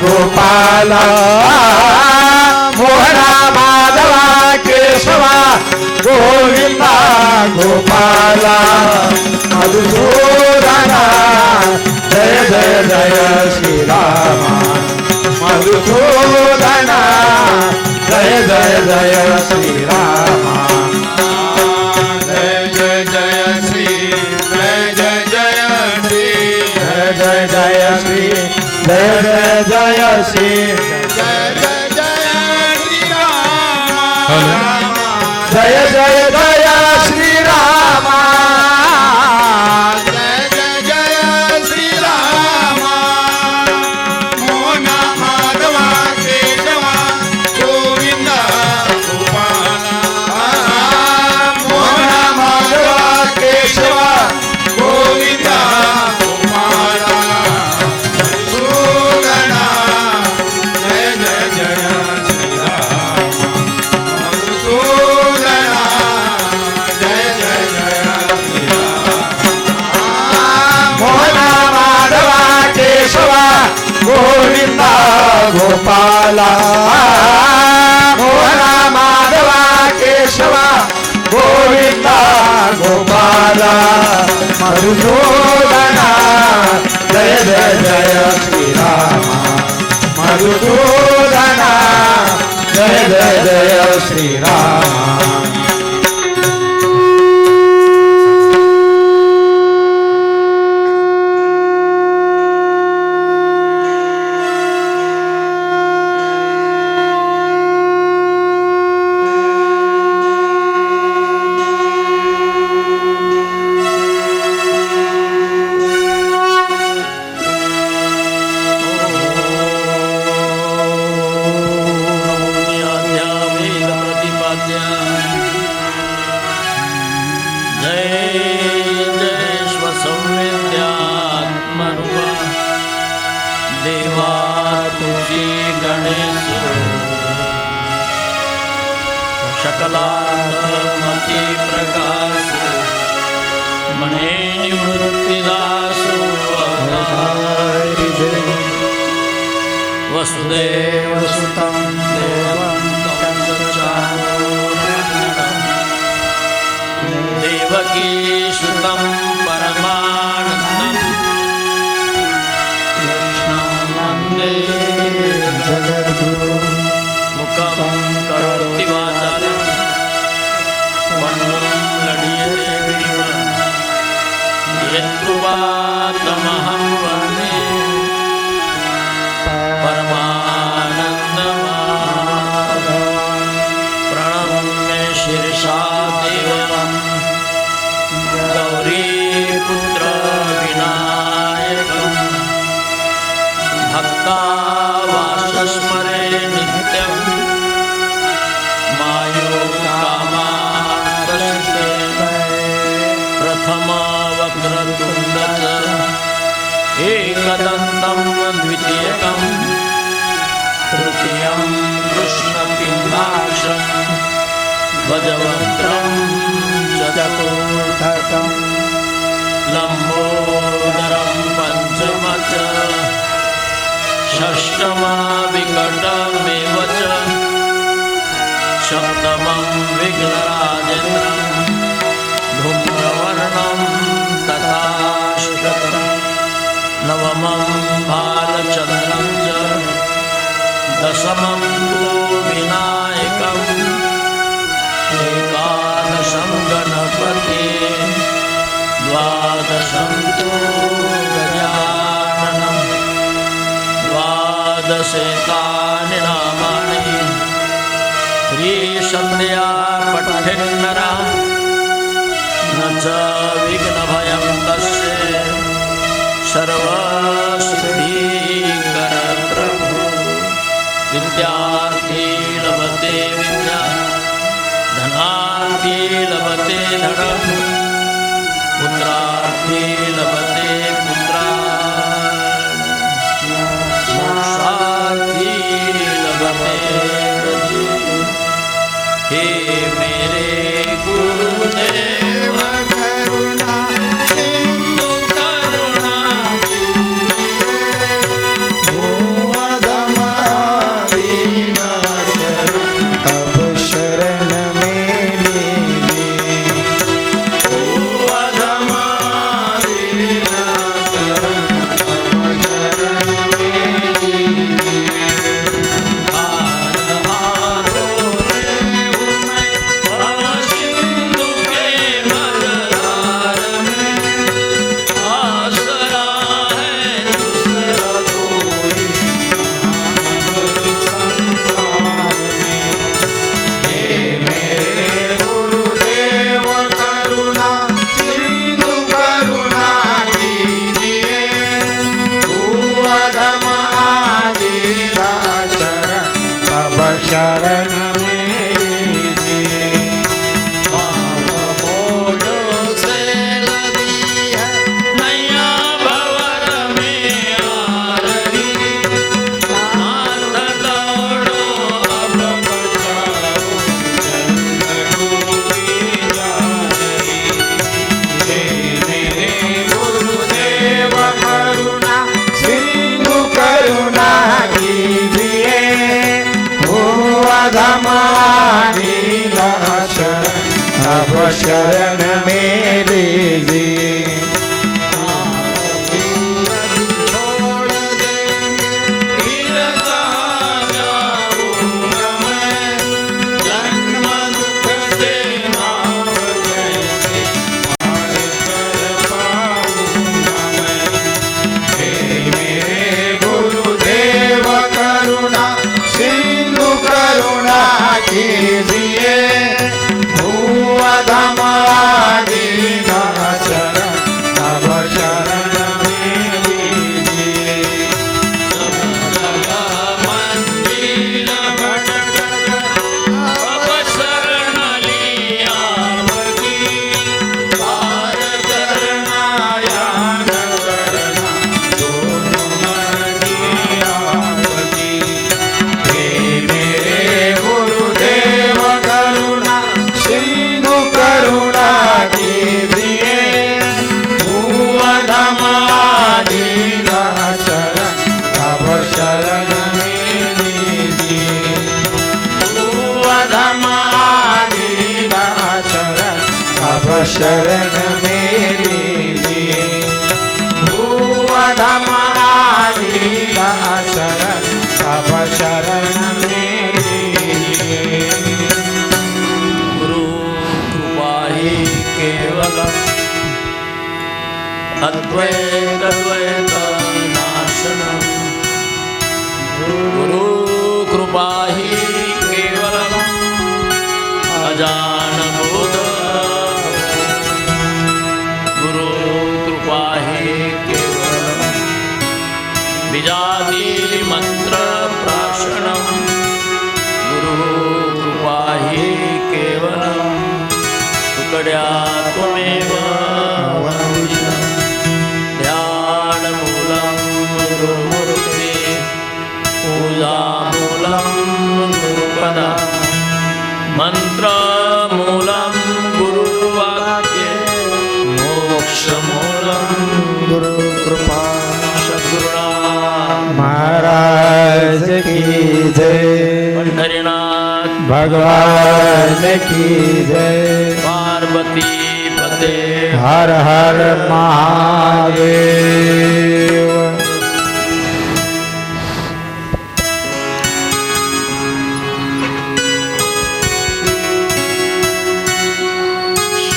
गोपाला मोहना माधवा केशवा गोविंदा गोपाला मधुसूदना जय जय जय श्रीरामा मधुसूदना जय जय जय श्रीरामा जय जय जय श्री जय जय जय श्री जय जय श्री जय जय जय श्री जय जय जय श्री राम जय जय जय श्री रामा जय जय जय श्री राम मोहना माधवा केशवा गोविंदा गोपाला मोहना माधवा केशवा गोविंदा गोपाला मधुसूदना जय जय जय श्री राम मधुसूदना जय जय जय श्री राम मोहना माधवा केशवा गोविंदा गोपाला मोहना माधवा केशवा गोविंदा गोपाला मधुसूदना जय जय जय श्रीरामा मधुसूदना जय जय जय श्रीरामा देवा तुझी गणेश शकलात्मती प्रकाश मने निवृत्तिदासो वसुदेव सुतं देवं देवकी सुतं परमानन्दम् मुखं करोति वाचालं मन्नं लडीयते यत्कृपातमहं वन्दे परमानन्दमाधवं प्रणम्य शीर्षा देवं गौरीपुत्र विनायकम् भक्तावासस्मरे नित्यं मायो कामान्तस्ते प्रथमवक्रतुण्ड एकदन्तं द्वितीयकं तृतीयं कृष्णपिङ्गाक्षं गजवक्त्रं चतुर्थकं लम्बोदरं पञ्चमच षष्ठमा विकटमेव च सप्तमं विघ्नराजेन्द्रं धूम्रवर्णं तथाष्टकं नवमं बालचन्द्रं च दशमं तु विनायकम् एकादशं गणपति द्वादशं तु गजाननं द्वादशेतानि नामानि त्रिसन्ध्या पठेन्नरा न च विघ्नभयं तस्य सर्वसिद्धिकरप्रभु विद्यार्थी लभते विद्या धनार्थी लभते धनं पुत्रार्थी लभते पुत्रान् मोक्षार्थी लभते गति। हे मेरे गुरुदेव करुणा सिंधु करुणा भूमध शरण मेरे जी छोड़ देंगे फिर कहाँ जाऊँगा मैं जन्म दुख से नाव कैसे पार कर पाऊँगा मैं हे मेरे गुरुदेव करुणा सिंधु करुणा कीजिए भूअधमादि शरण तब शरण में लीजिए सब जगह मंदिर भटक अब शरण लिया आपकी पार करना या न करना दोनों मर्जी आपकी हे मेरे गुरुदेव करुणा सिंधु करुणा कीजिए भूअधमादि शरण तब शरण में लीजिए भूअधमादि शरण तब शरण में लीजिए भूअधमादि शरण तब शरण में लीजिए गुरु कृपा ही केवलम अद्वैत द्वैत नाशनम गुरु कृपा ही केवलम अजान बोध गुरु कृपा ही केवलम बीजादि मंत्र प्राशनम गुरु कृपा ही केवलम तुकड्या त्वमेव वन्दितम् ध्यानमूलं गुरुमूर्ति पूजामूलं गुरुपदा मन्त्रमूलं गुरुवाक्ये मोक्षमूलं गुरु कृपा सद्गुरुनाथ महाराज की जय पंढरीनाथ भगवान की जय पार्वती पते हर हर महादेव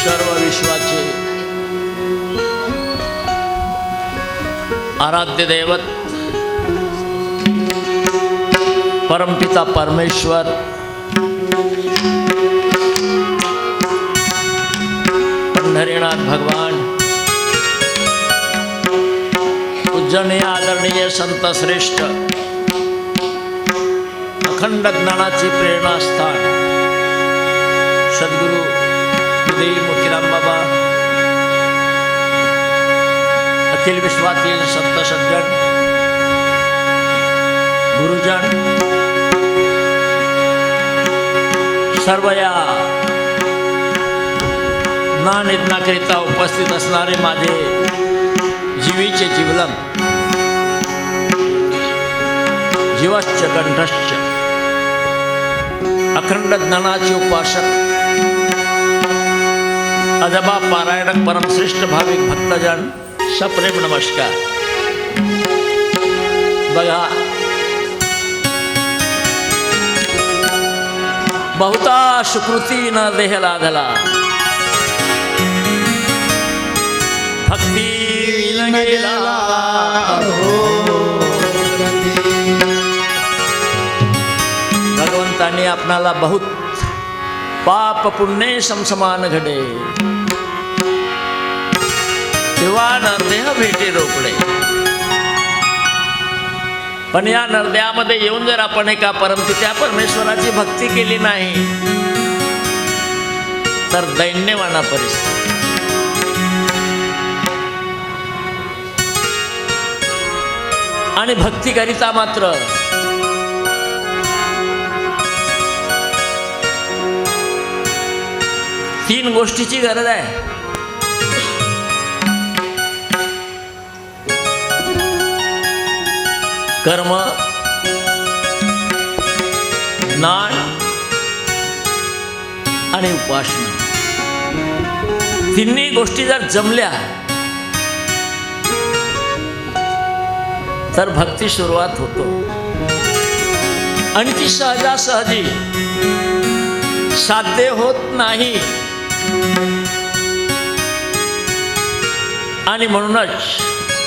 सर्व विश्वाचे आराध्य दैवत परमपिता परमेश्वर पंढरीनाथ भगवान पूजनीय आदरणीय संत श्रेष्ठ अखंड ज्ञानाची प्रेरणास्थान सद्गुरु उदय मोतीराम बाबा अखिल विश्वातील संत सज्जन गुरुजन सर्व या ज्ञानयज्ञाकरिता उपस्थित असणारे माझे जीवीचे जीवलम जीवश्च कंठश्च अखंड ज्ञानाचे उपासक अजबा पारायणक परमश्रेष्ठ भाविक भक्तजन सप्रेम नमस्कार. बघा बहुता सुकृती न देह लाधला भक्ती गेला भगवंतांनी आपणाला बहुत पाप पुण्य समसमान घडे तेव्हा नरदेह भेटे रोकडे. पण या नरदेहामध्ये येऊन जर आपण एका परमपित्या परमेश्वराची भक्ती केली नाही तर दैन्यवाना परिस्थिती. आणि भक्तीकरिता मात्र तीन गोष्टीची गरज आहे. कर्म, ज्ञान आणि उपासना. तिन्ही गोष्टी जर जमल्या तर भक्ती सुरुवात होतो आणि ती सहजासहजी साध्य होत नाही. आणि म्हणूनच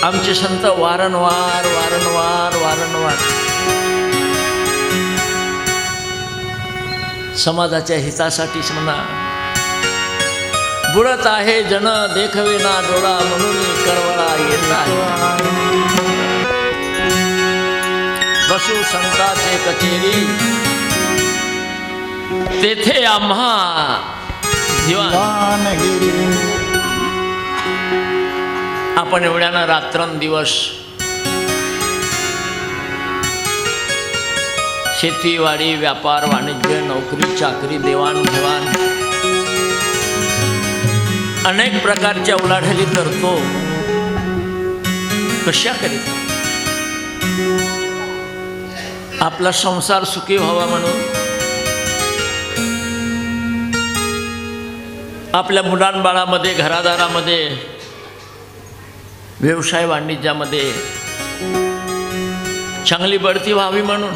आमचे संत वारंवार वारंवार वारंवार समाजाच्या हितासाठीच म्हणा, बुडत आहे जन देखवेना डोळा म्हणून करवळा येत आहे. बसू संताचे कचेरी तेथे आम्हा दिवाण. आपण एवढ्यानं रात्रंदिवस शेतीवाडी व्यापार वाणिज्य नोकरी चाकरी देवाणघेवाण अनेक प्रकारच्या उलाढाली करतो. कशा करीता? आपला संसार सुखी व्हावा म्हणून, आपल्या मुलांबाळामध्ये घरादारामध्ये व्यवसाय वाणिज्यामध्ये चांगली बढती व्हावी म्हणून.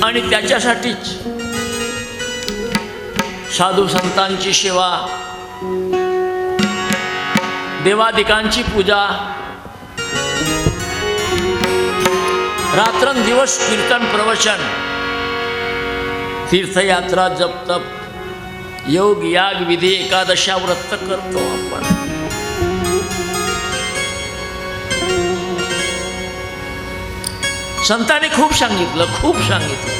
आणि त्याच्यासाठीच साधू संतांची सेवा, देवादिकांची पूजा, रात्रंदिवस कीर्तन प्रवचन, तीर्थयात्रा जप तप योग याग विधी एकादशा व्रत करतो आपण. संतांनी खूप सांगितलं, खूप सांगितलं.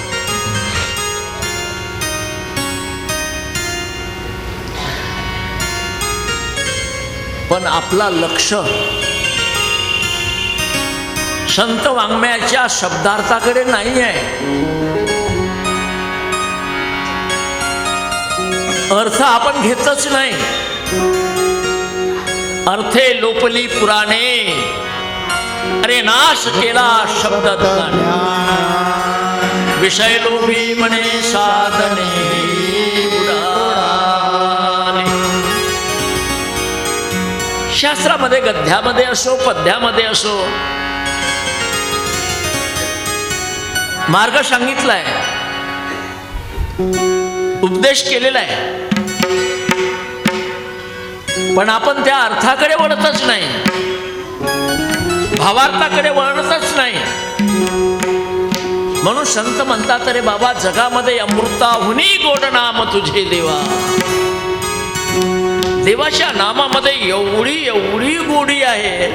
पण आपला लक्ष संत वाङ्मयाच्या शब्दार्थाकडे नाही आहे. अर्थ आपण घेतच नाही. अर्थे लोपली पुराणे, अरे नाश केला शब्द विषय लोभी म्हणे साधने उडाले. शास्त्रामध्ये गद्यामध्ये असो पद्यामध्ये असो मार्ग सांगितलाय, उपदेश केलेला आहे. पण आपण त्या अर्थाकडे वळतच नाही, भावार्थाकडे वळतच नाही. म्हणून संत म्हणतात, अरे बाबा जगामध्ये अमृताहुनी गोड नाम तुझे देवा. देवाच्या नामामध्ये एवढी एवढी गोडी आहे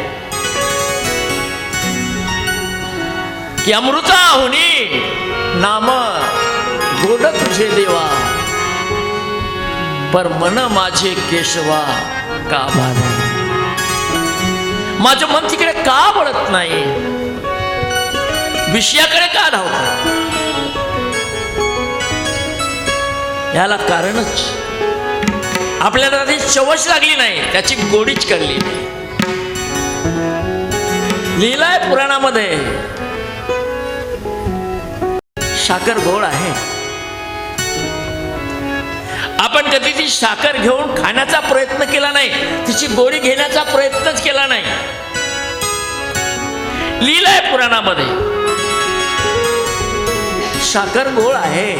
की अमृताहुनी नाम गोड तुझे देवा. पर मन माझे केशवा का बाधा. माझं मन तिकडे का वळत नाही, विषयाकडे का धावत? याला कारणच आपल्याला ती चवच लागली नाही, त्याची गोडीच कळली नाही. लिहिलाय पुराणामध्ये, साखर गोड आहे. आपण कधी ती साखर घेऊन खाण्याचा प्रयत्न केला नाही, तिची गोडी घेण्याचा प्रयत्नच केला नाही. लिहिलंय पुराणामध्ये साखर गोड आहे.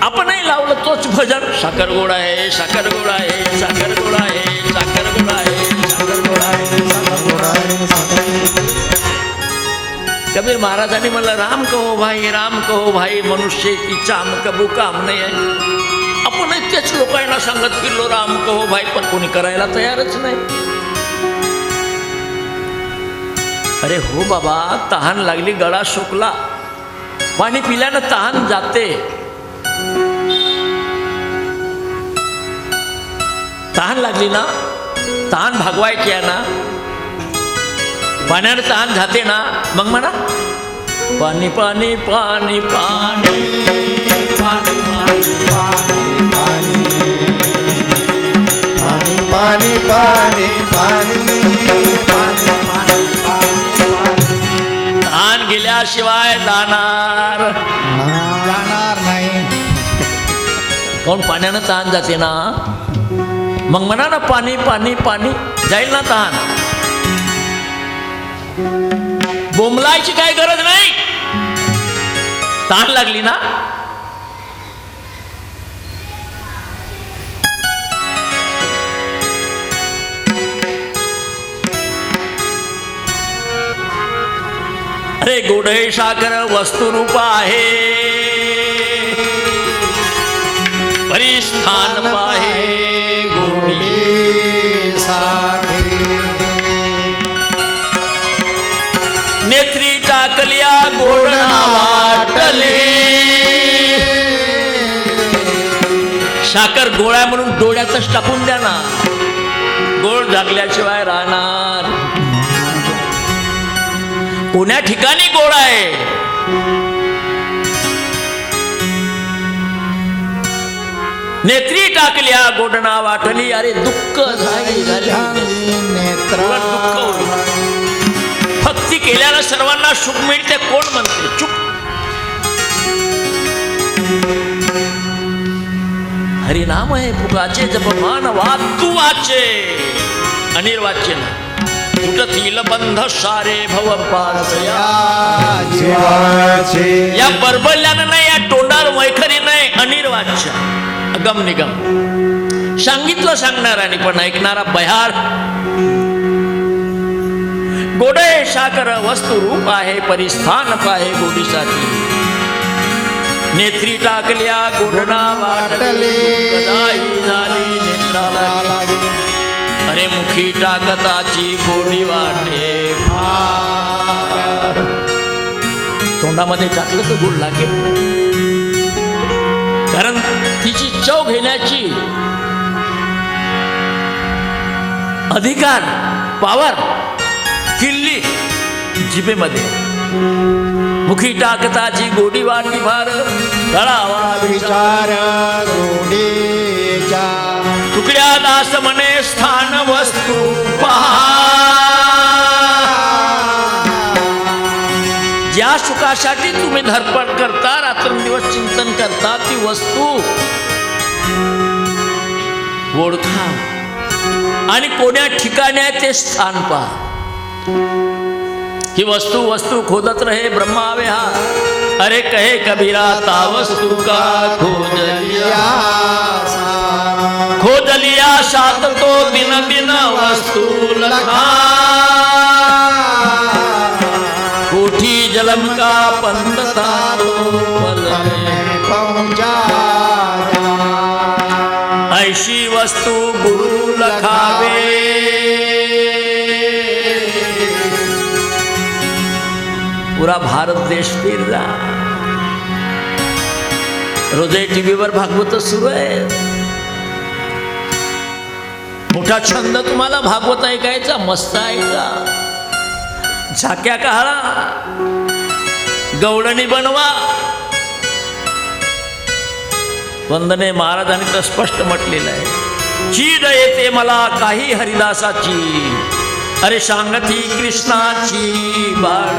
आपणही लावलं तोच भजन, साखर गोड आहे, साखर गोड आहे, साखर गोड आहे, साखर गोड आहे, साखर गोड आहे, साखर गोड आहे. कबीर महाराजांनी म्हणलं, राम कहो भाई, राम कहो भाई, मनुष्य की चाम कबू काम नाही आहे. आपण तेच लोकांना सांगत फिरलो राम कहो भाई, पण कोणी करायला तयारच नाही. अरे हो बाबा, तहान लागली, गळा सुकला, पाणी पिल्यानं तहान जाते. तहान लागली ना, तहान भागवायची आहे ना, पाण्यानं तहान जाते ना, मग म्हणा पाणी पाणी पाणी पाणी पाणी पाणी पाणी पाणी तहान गेल्याशिवाय जाणार जाणार नाही. कोण पाण्यानं तहान जाते ना, मग म्हणा ना पाणी पाणी पाणी, जाईल ना तहान. बोंबलायची काय गरज नाही, तहान लागली ना. अरे गोड हे साखर वस्तुरूप आहे, परिस्थान पाहे गोडी साठी नेत्री टाकल्या गोड वाटले. साखर गोळ्या म्हणून डोळ्यातच टाकून द्या ना, गोड झाकल्याशिवाय राहणार. कोण्या ठिकाणी गोड आहे, नेत्री टाकल्या गोडना वाटली. अरे दुःख झाली नेत्र दुःख होईल. भक्ती केल्यानं सर्वांना सुख मिळते, कोण म्हणते चुप. हरिनाम आहे फुगाचे जपमान वाचू वाचे, अनिर्वाच्य ना. तुटतील बंध सारे भव पासया. जीवाचे या बरबडल्यानं नाही, या तोंडावर वैखरी नाही, अनिर्वाच्य अगम निगम. सांगितलं सांगणाराने पण ऐकणारा बहार. गोडे साखर वस्तू रूप आहे, परिस्थान पाहे गोडीसाठी. नेत्री टाकल्या गोडना वाटली, गदाई झाली नेत्राला. अरे मुखी टाकताची गोडी वाटे फार. तोंडामध्ये टाकलं तर गोड लागेल, कारण तिची चव घेण्याची अधिकार, पावर, किल्ली जिभेमध्ये. मुखी टाकताची गोडी वाटी फार, तळावा विचार गोडीच्या. तुकड्या दास म्हणे स्थान वस्तू पहा. ज्या सुखासाठी तुम्ही धडपड करता, रात्रंदिवस चिंतन करता, ती वस्तू ओळखा आणि कोण्या ठिकाणी आहे ते स्थान पहा. ही वस्तू वस्तू खोदत रहे ब्रह्मावे हा. अरे कहे कबीरा ता वस्तू का खोज लिया, खोज लिया सात तो दिन दिन वस्तू लखा. कोठी जलम का पंत तारो पल में पहुंचा. ऐशी वस्तू गुरु लखावे. पुरा भारत देश फिरला, रोज टीव्हीवर भागवत सुरू आहे. मोठा छंद तुम्हाला भागवत ऐकायचा, मस्त ऐका. झाक्या काढा, गवळणी बनवा. वंदने महाराजांनी तर स्पष्ट म्हटलेलं आहे, चीड येते मला काही हरिदासाची. अरे सांगती कृष्णाची बाळ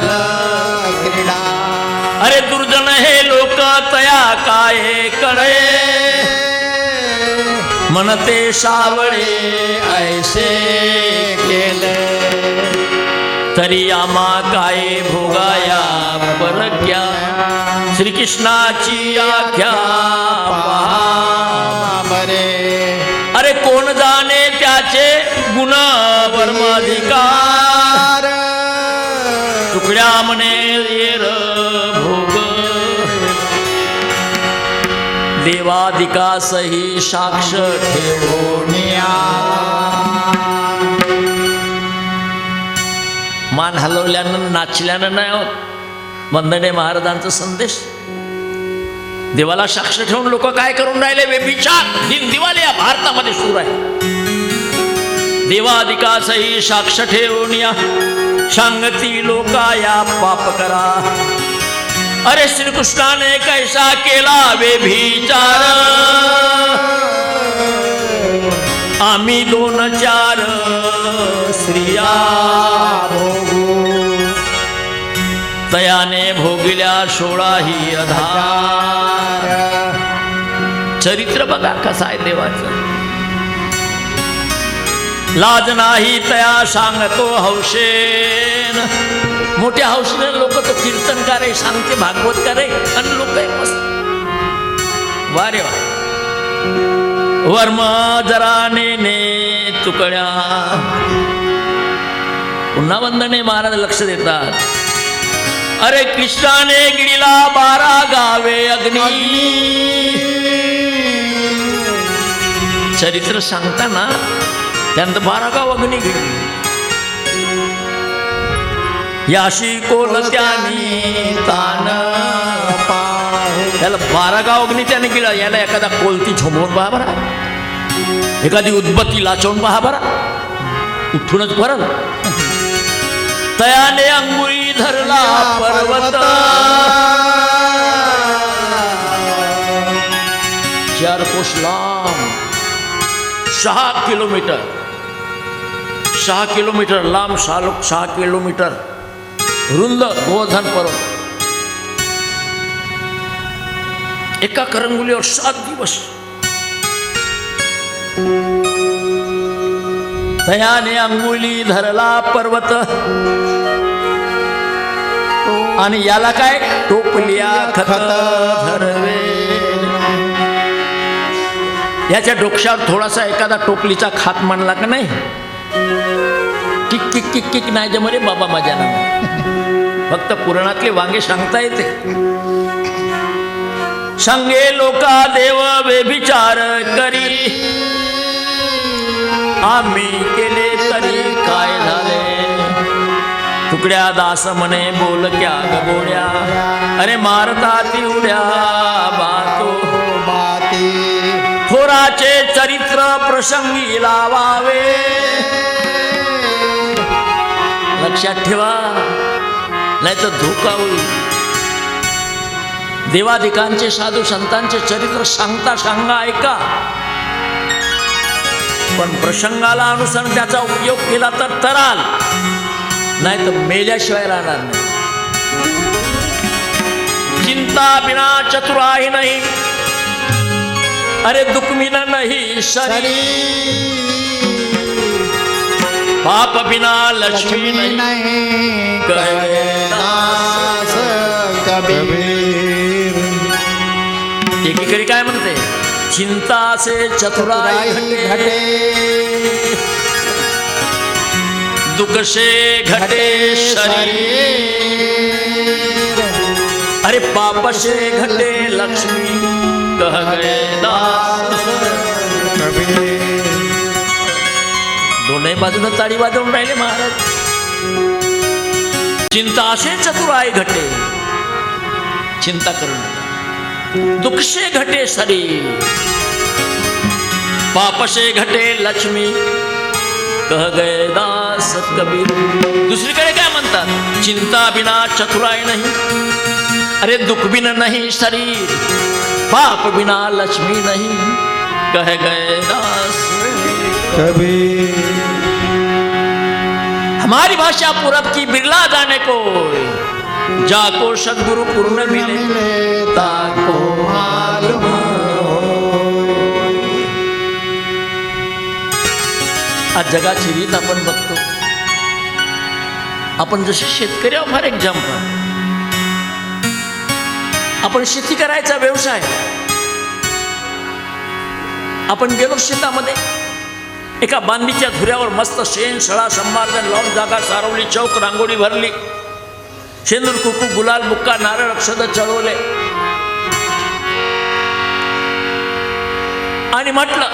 क्रीडा. अरे दुर्जन हे लोक तया काय कडे. म्हणते सावळे ऐसे केले, तरी आम्हा काय भोगाया परग्या. श्रीकृष्णाची आख्या पहा बरे. अरे कोण जाणे त्याचे गुण वर्माधिकार. तुकड्या म्हणे येर भोग, देवादिकासही साक्ष ठेवोनिया. मान हलवल्यानं नाचल्यानं नाही होत. वंदने महाराजांचा संदेश देवाला साक्ष ठेवून लोक काय करून राहिले, व्यभिचार दिन दिवाले या भारतामध्ये सुरू आहे. देवादिकासही साक्ष ठेवून या, सांगती लोकाया पाप करा. अरे श्रीकृष्णाने कैसा केला व्यभिचार. आम्ही 2-4 स्त्रिया भोगू. तयाने भोगिल्या 16 ही आधार. चरित्र बघा कसं आहे देवाचं. लाज नाही तया सांगतो हौशेन. मोठ्या हौशेने लोक तो कीर्तनकार आहे, सांगते भागवतकार आहे आणि लोक आहे मस्त. वा रे वा. वर्म जराने ने तुकड्या. पुन्हा वंदने महाराज लक्ष देतात. अरे कृष्णाने गिळला 12 गावे अग्नी. चरित्र सांगताना त्यानंतर 12 गाव अग्नी गिळली. याशी कोलत्यानी तान. त्याला 12 गाव अग्नी त्याने गिळला. याला एखादा कोलती झोंबवून पहा बरा, एखादी उदबत्ती लाचवून पहा बरा, उठूनच परत. तयाने अंगुळी धरला पर्वत. 4 कोस लांब, 6 किलोमीटर, 6 किलोमीटर लांब, 6 किलोमीटर रुंद गोवर्धन पर्वत. एका करंगुलीवर 7 दिवस. तयाने अंगुली धरला पर्वत. आणि याला काय टोपलिया खत धरवे. याच्या डोक्यावर थोडासा एखादा टोपलीचा खात मांडला का नाही, किक किक किक किक नाही जमरे बाबा माझ्या नाव. फक्त पुराणातले वांगे सांगता येते. सांगे लोका देव व्यभिचार करी. आम्ही केले तरी काय झाले. तुकड्या दास म्हणे बोल क्या गबोड्या. अरे मारतात उड्या बातो बाती. थोराचे चरित्र प्रसंगी लावावे. लक्षात ठेवा नाही तर धोका होईल. देवाधिकांचे साधू संतांचे चरित्र सांगता सांगा ऐका, पण प्रसंगाला अनुसरून त्याचा उपयोग केला तर तराल, नाही तर मेल्याशिवाय राहणार नाही. चिंता बिना चतुराई नाही. अरे दुखमिन नाही शरी. पाप बिना लक्ष्मी नाही. एकीकडे काय म्हणते, चिंता से चतुराई घटे. दुख से घटे शरीर. अरे पाप से घटे लक्ष्मी. कह गए दास कबीर. दोन्ही बाजूने ताडी वाजवून राहिले महाराज. चिंता से चतुराई घटे. चिंता करू नका. दुख से घटे शरीर. पाप से घटे लक्ष्मी. कह गए दास कबीर. दुसरीकडे काय म्हणतात, चिंता बिना चतुराई नाही. अरे दुख बिना नहीं शरीर. पाप बिना लक्ष्मी नहीं. कह गए दास कबीर. हमारी भाषा पूरब की बिरला जाने को. जाको सद्गुरु पूर्ण मिले ताको मालूम. आज जगाची रीत आपण बघतो. आपण जसे शेतकरी आहोत, फार एक्झाम्पल. आपण शेती करायचा व्यवसाय. आपण गेलो शेतामध्ये, एका बांधीच्या धुऱ्यावर मस्त शेण सळा संभारजन लावून जागा सारवली, चौक रांगोळी भरली, शेंदूर कुकू गुलाल बुक्का नारळ अक्षद चढवले आणि म्हटलं,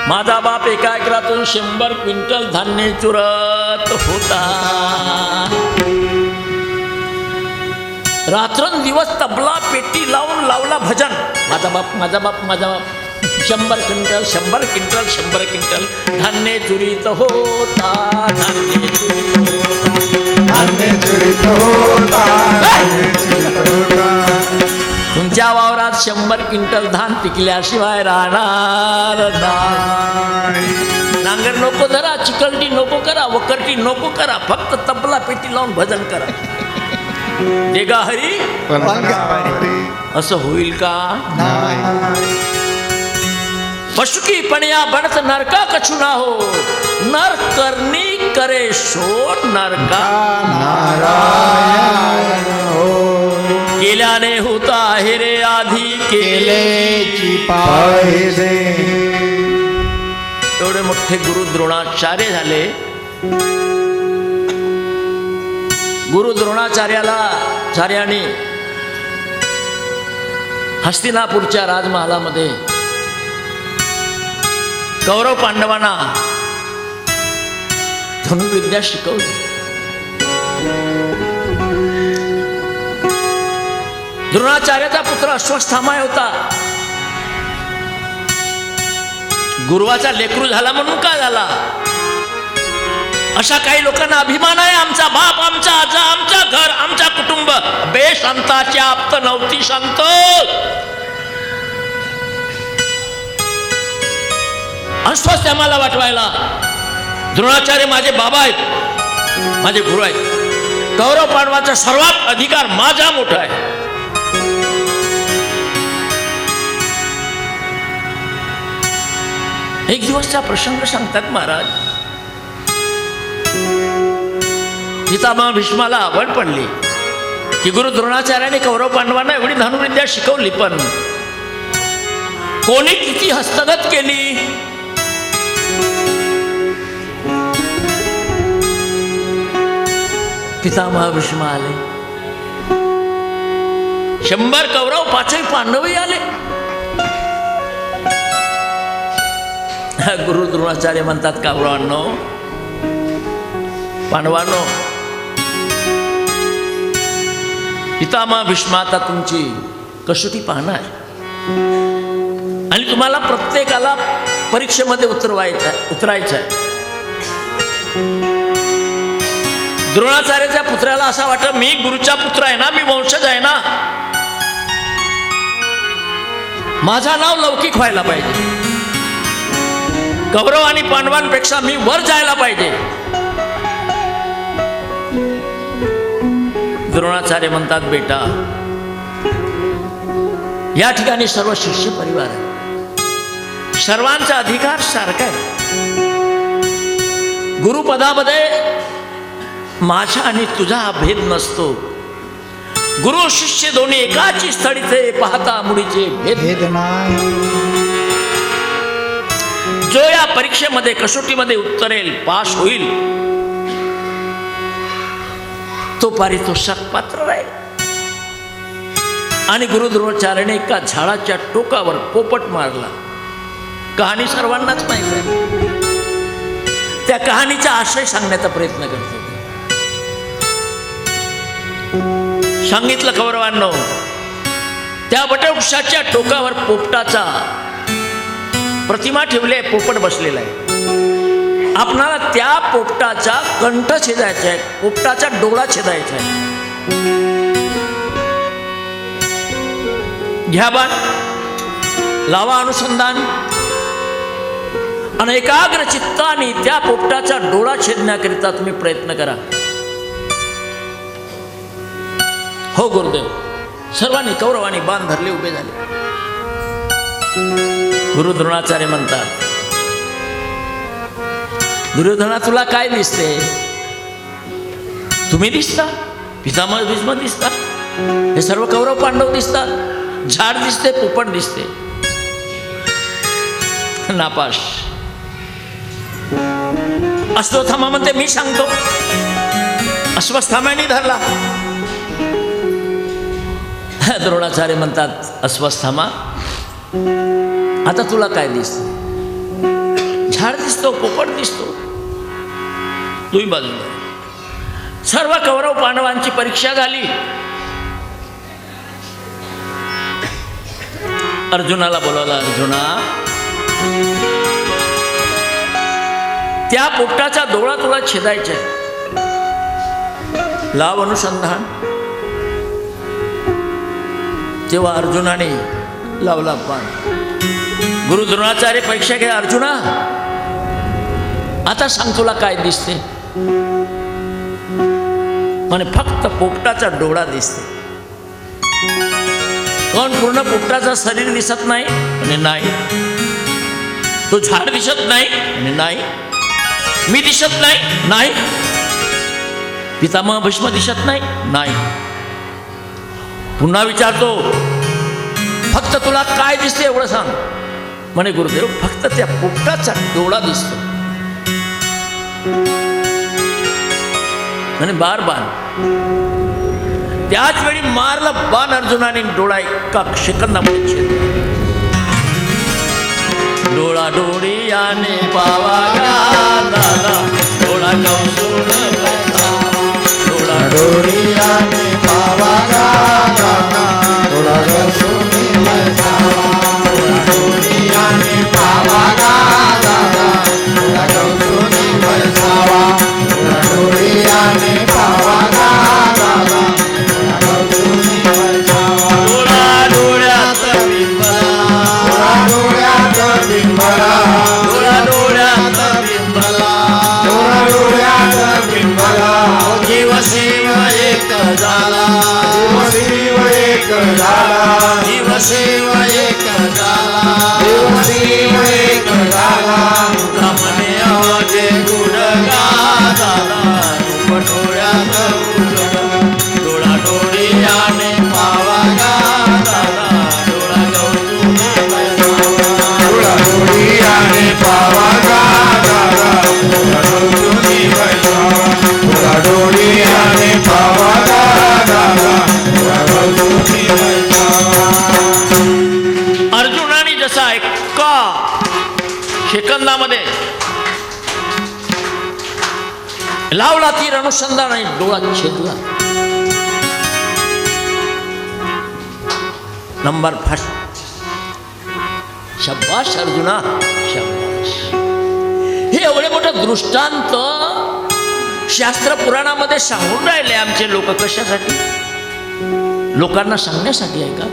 माझा बाप एका एकरातून 100 क्विंटल धान्य चुरत होता. रात्रंदिवस तबला पेटी लावून लावला भजन. माझा बाप माझा बाप माझा बाप. 100 क्विंटल 100 क्विंटल 100 क्विंटल धान्य चुरीत होता. धान्य चुरीत होता. तुमच्या वावरात 100 क्विंटल धान पिकल्याशिवाय राहणार नाही. नांगर नको धरा, चिकलटी नको करा, वकरटी नको करा, फक्त तबला पेटी लावून भजन करा. देगा हरी असं होईल का? पशुकी पणया बनत नरका कछु ना हो, नर करनी करे शोर नरका. केल्याने होता आहे रे आधी केलेची पाहिजे. एवढे मोठे गुरु द्रोणाचार्य झाले. गुरु द्रोणाचार्याने हस्तिनापूरच्या राजमहालामध्ये कौरव पांडवांना धनुर्विद्या शिकवली. द्रोणाचार्याचा पुत्र अश्वस्थामा होता. गुरुवाचा लेकरू झाला म्हणून का झाला? अशा काही लोकांना अभिमान आहे, आमचा बाप, आमचा आजा, आमचा घर, आमचा कुटुंब. बे संताच्या आप्त नव्हती संत. अश्वस्थामाला वाटवायला द्रोणाचार्य माझे बाबा आहेत, माझे गुरु आहेत. कौरव पांडवाचा सर्वात अधिकार माझा मोठा आहे. एक दिवसचा प्रसंग सांगतात महाराज. पितामह भीष्माला आवड पडली की गुरु द्रोणाचार्याने कौरव पांडवांना एवढी धनुर्विद्या शिकवली, पण कोणी किती हस्तगत केली? पितामह भीष्म आले, 100 कौरव 5 पांडवही आले. गुरु द्रोणाचार्य म्हणतात, कौरवांनो, पांडवांनो, पितामह भीष्म आता तुमची कसोटी पाहणार आणि तुम्हाला प्रत्येकाला परीक्षेमध्ये उतरायचं आहे. द्रोणाचार्याच्या पुत्राला असा वाटलं, मी गुरुचा पुत्र आहे ना, मी वंशज आहे ना, माझा नाव लौकिक व्हायला पाहिजे, कौरव आणि पांडवांपेक्षा मी वर जायला पाहिजे. द्रोणाचार्य म्हणतात, बेटा, या ठिकाणी सर्व शिष्य परिवार आहे, सर्वांचा अधिकार सारखा आहे. गुरुपदामध्ये माझा आणि तुझा भेद नसतो. गुरु शिष्य दोन्ही एकाची स्थळीचे पाहता मुळीचे भेद नाही. जो या परीक्षेमध्ये कसोटीमध्ये उत्तरेल, पास होईल, तो पारितोषिक पात्र राहील. आणि गुरु द्रोणाचार्याने एका झाडाच्या टोकावर पोपट मारला. कहाणी सर्वांनाच माहिती आहे. त्या कहाणीचा आशय सांगण्याचा प्रयत्न करतो. सांगितलं, कौरवांनो, त्या वटवृक्षाच्या टोकावर पोपटाचा प्रतिमा ठेवली आहे, पोपट बसलेला आहे. आपणाला त्या पोपटाचा कंठ छेदायचा आहे, पोपटाचा डोळा छेदायचा आहे. घ्या बाण, लावा अनुसंधान आणि एकाग्र चित्ताने त्या पोपटाचा डोळा छेदण्याकरिता तुम्ही प्रयत्न करा. हो गुरुदेव. सर्वांनी कौरवांनी बाण धरले, उभे झाले. गुरु द्रोणाचार्य म्हणतात, दुर्योधना, तुला काय दिसते? तुम्ही दिसता, पितामह भीष्म दिसता, हे सर्व कौरव पांडव दिसतात, झाड दिसते, पोपट दिसते. नापास. अश्वत्थामा म्हणते, मी सांगतो. अश्वत्थामाने धरला. द्रोणाचार्य म्हणतात, अश्वत्थामा, आता तुला काय दिसतं? झाड दिसतो, पोपट दिसतो, तुम्ही बाजूला. सर्व कौरव पांडवांची परीक्षा झाली. अर्जुनाला बोलावला. अर्जुना, त्या पोपटाचा डोळा तुला छेदायचा आहे, लाव अनुसंधान. तेव्हा अर्जुनाने लावला बाण. गुरु द्रोणाचार्य परीक्षा घ्या. अर्जुना, आता सांग तुला काय दिसते? म्हणे फक्त पोपटाचा डोळा दिसते. कोण पूर्ण पोपटाचं शरीर दिसत नाही? आणि नाही. तो झाड दिसत नाही? आणि नाही. मी दिसत नाही? नाही. पितामह भीष्म दिसत नाही? नाही. पुन्हा विचारतो, फक्त तुला काय दिसते एवढं सांग. म्हणे गुरुदेव फक्त त्या पोपटाचा डोळा दिसतो. म्हणे बार बाण. त्याच वेळी मारला बाण अर्जुनाने, डोळा एका सेकंदामध्ये छेदला. डोळा डोळी याने पावा दादा, डोळा गवसून डोळा डोळी याने पावा दादा, डोळा गवसून डोळी याने पावा दादा, डोळा गवसून बरसावा. डोळी याने पावा दादा, डोळा गवसून बरसावा. डोळा डोळ्यात बिंबला, डोळ्यात बिंबला, डोळा डोळ्यात बिंबला, डोळ्यात बिंबला. जीव शिव एक झाला, शिव एक झाला, जीव शिव एक झाला. शिव एक झाला. म्हणे अवघे गुण गाला, रूप डोळ्यात उजळला. डोळा डोळी याने पावा दादा, डोळा गवसून बरसावा. डोळा डोळी याने पावा दादा, डोळा गवसून बरसावा. डोळा डोळी याने पावा दादा, डोळा गवसून बरसावा. अर्जुनाने जसा एका सेकंदामध्ये लावला तीर अनुसंधान आणि डोळा छेदला. Number first. शाबाश अर्जुना, शाबाश. हे एवढे मोठं दृष्टांत शास्त्र पुराणामध्ये सांगून राहिले आमचे लोक. कशासाठी? लोकांना सांगण्यासाठी आहे का?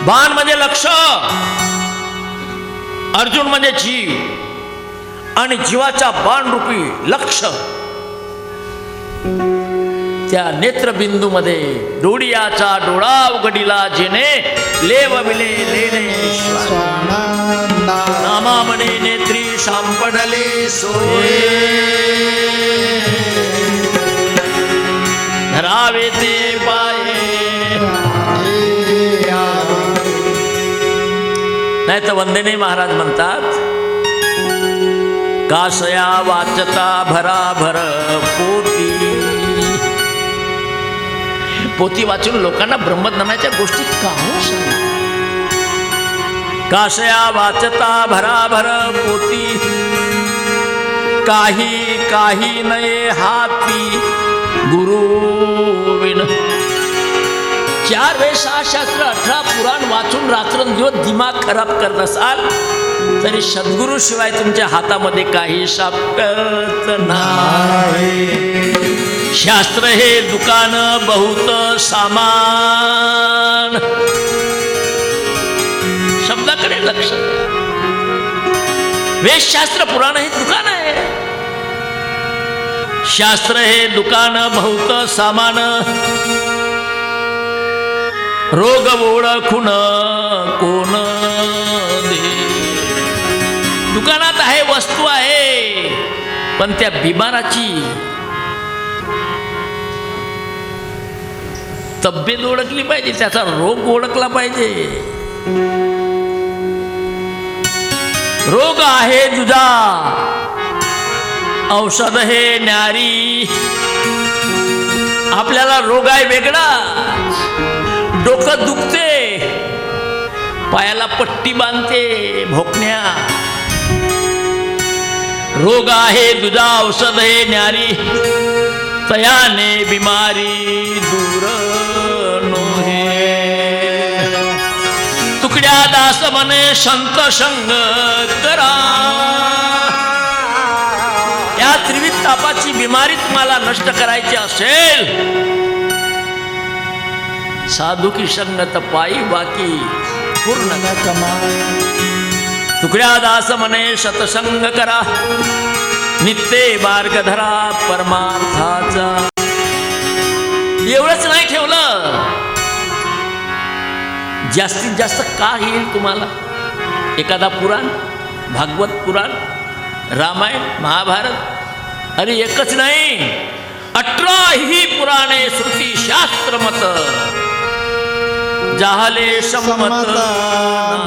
बाण म्हणजे लक्ष, अर्जुन म्हणजे जीव आणि जीवाच्या बाण रूपी लक्ष. त्या नेत्रबिंदू मध्ये डोळ्याचा डोळा उघडिला जेने, लेवविले लेणे नामा म्हणे नेत्री शांपडले सोये. धरावे ते पाये, नाही तर वंदने महाराज म्हणतात, कासया वाचता भराभर पोती. पोती वाचून लोकांना ब्रह्मज्ञानाच्या गोष्टी का हो सांग. कासया वाचता भराभर पोती, काही काही नये हाती गुरु विन. 4 वेळ 6 शास्त्र 18 पुराण वाचून रात्रंदिवस दिमाग खराब करत असाल तरी सद्गुरु शिवाय तुमच्या हातामध्ये काही सापडत नाही. शास्त्र हे दुकान बहुत सामान. शब्दाकडे लक्ष द्या. वेदशास्त्र पुराण हे दुकान आहे. शास्त्र हे दुकान बहुत सामान. रोग ओळखून कोण दे. दुकानात आहे, वस्तू आहे, पण त्या बिमाराची तब्येत ओळखली पाहिजे, त्याचा रोग ओळखला पाहिजे. रोग आहे तुझा, औषध हे न्यारी. आपल्याला रोग आहे वेगळा. डोकं दुखते, पायाला पट्टी बांधते, भोकण्या. रोग आहे तुझा, औषध हे न्यारी. तयाने बिमारी दूर नोहे. तुकड्या दास मने संत संग करा. या त्रिविध तापाची बिमारी तुम्हाला नष्ट करायची असेल, साधू की संगत पायी बाकी पूर्ण कमाई. तुकड्या दास म्हणे सतसंग करा, नित्य मार्ग धरा परमार्थाचा. एवढंच नाही ठेवलं, जास्तीत जास्त का येईल तुम्हाला? एखादा पुराण, भागवत पुराण, रामायण, महाभारत, अरे एकच नाही 18 पुराणे श्रुती शास्त्र मत जाहले संमत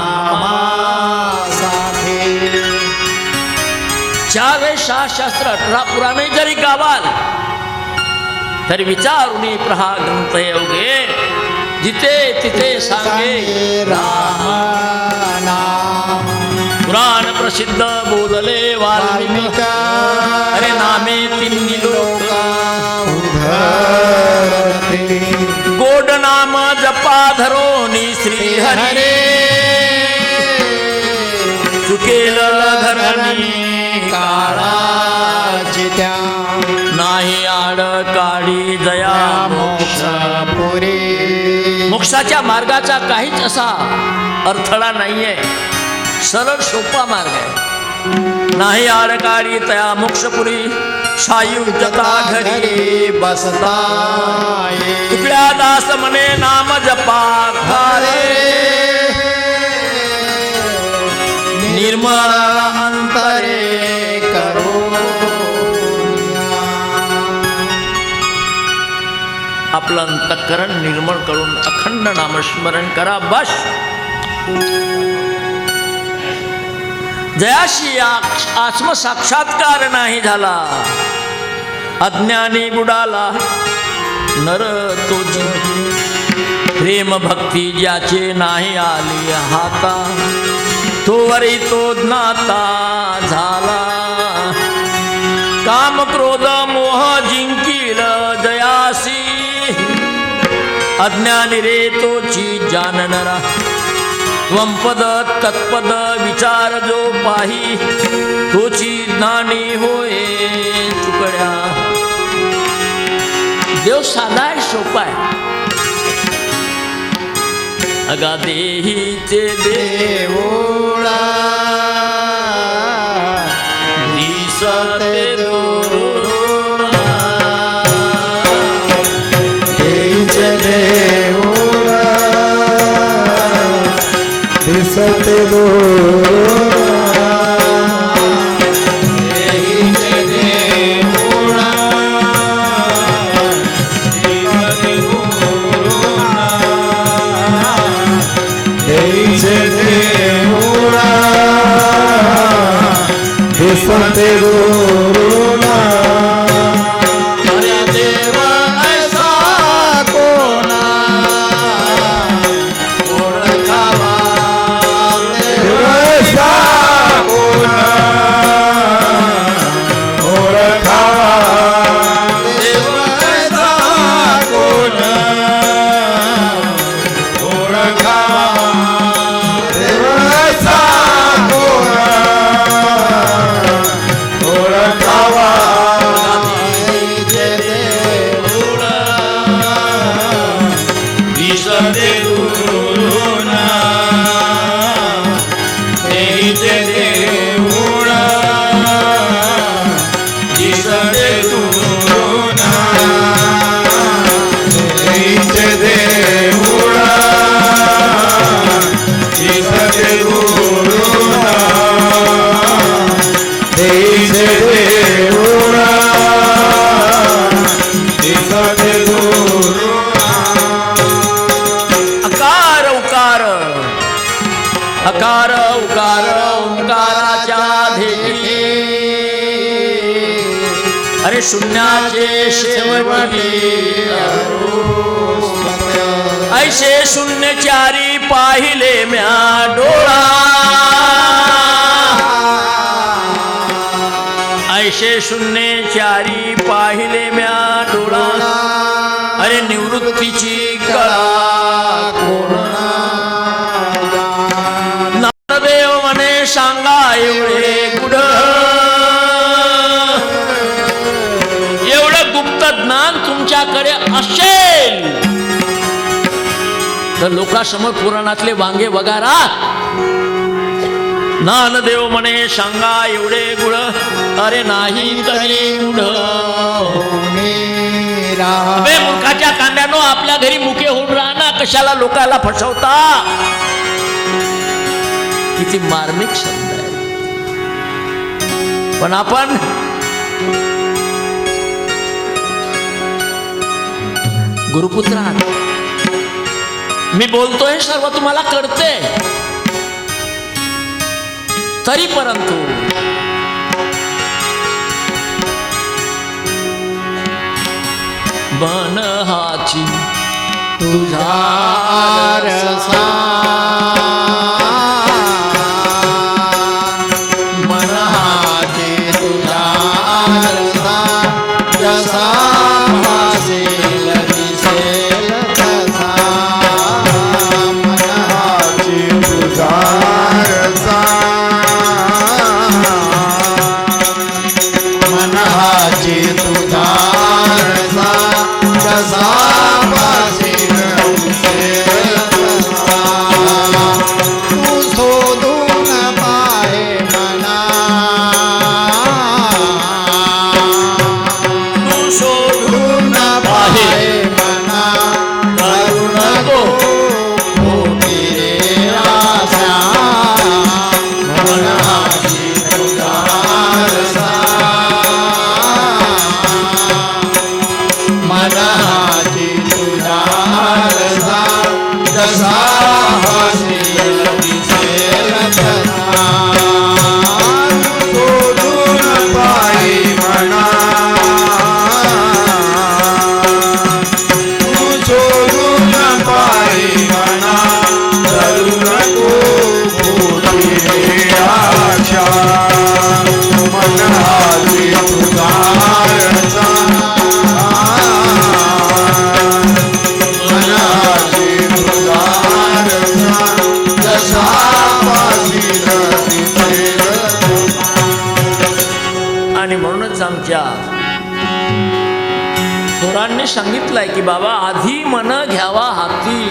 नामासाठी. 4 वेद 6 शास्त्र 18 पुराणे जरी गावाल तरी विचारुनी प्रहा ग्रंथ योगे, जिथे तिथे सांगे राम नाम. पुराण प्रसिद्ध बोलले वाल्मिक, अरे नामे तिन्ही लोक उद्धरते. गोड नाम जपा धरोनी श्री हरे, चुकेल धरणी काळाची त्या नाही आड काळी जया मोक्ष. पुरी. मोक्षाच्या मार्गाचा काहीच असा अडथळा नाहीये, सरळ सोपा मार्ग आहे. नाही आडकाळी तया मोक्षपुरी, सायुज्यता घरी बसता तुकड्या दास म्हणे नाम जपा खारे, निर्मळ अंतरे करो. आपलं अंतःकरण निर्मळ करून अखंड नामस्मरण करा. बस जयाशी आत्मसाक्षात्कार नाही झाला, अज्ञानी बुडाला नर तो जिंकी. प्रेम भक्ती ज्याचे नाही आली हाता, तो वरी तो ज्ञाता झाला. काम क्रोध मोह जिंकील जयासी, अज्ञानी रे तोची जाननरा. त्वंपद तत्पद विचार जो पाही, तोची ज्ञानी होय तुकड्या. देव साधा आहे, सोपा आहे. अगा देहीचे देवळा दिसते दूरून, देईचे देवळा दिसते दूरून. देईचे देवळा दिसते दूरून. देईचे देवळा दिसते दूरून. अरे देवा ऐसा कोणा ओळखावा, देवा ऐसा कोणा ओळखावा, देवा ऐसा कोणा ओळखावा, देवा ऐसा कोणा ओळखावा. दिसते दूरून, देईचे देऊळा दिसते दूरून. देईचे देऊळा दिसते दूरून. देईचे देऊळा दिसते दूरून. अकार उकार, अकार उकार ओंकाराच्या भेटी, अरे शून्याचे शेवटी. ऐसे शून्य चारी पाहिले म्या डोळा, ऐसे शून्य चारी पाहिले म्या डोळा. अरे निवृत्तीची कळा कोण. नामदेव म्हणे सांगा एवढे गुढ, एवढं गुप्त ज्ञान तुमच्याकडे असेल तर लोकांसमोर पुराणातले वांगे वगारा. ज्ञानदेव म्हणे सांगा एवढे गुळ अरे नाही तरी गुढ. अबे मूर्खाच्या कांद्यानो आपल्या घरी मुके होऊन राहना, कशाला लोकाला फसवता. किती मार्मिक शब्द आहे. पण आपण गुरुपुत्र आहात. मी बोलतोय सर्व तुम्हाला कळते, तरी परंतु मन हाची तुझा रसा मन हाची तुझा रसा जसा भासेल दिसेल तसा. मन हाची तुझा रसा मन हाची तुझा रसा जसा भासेल दिसेल तसा. तू शोधून पाहे मना तू शोधून पाहे मना करू नको मोठी रे आशा. मन हाची तुझा रसा मन हाची तुझा रसा जसा भासेल दिसेल तसा. शोधून पाहे म्हणा तू शोधून पाहे म्हणा करू नको मोठी रे आशा. मन हाची तुझा रसा मन हाची तुझा रसा जसा भासेल दिसेल तसा. आणि म्हणूनच आमच्या थोरांनी सांगितलंय की बाबा आधी मन घ्यावा हाती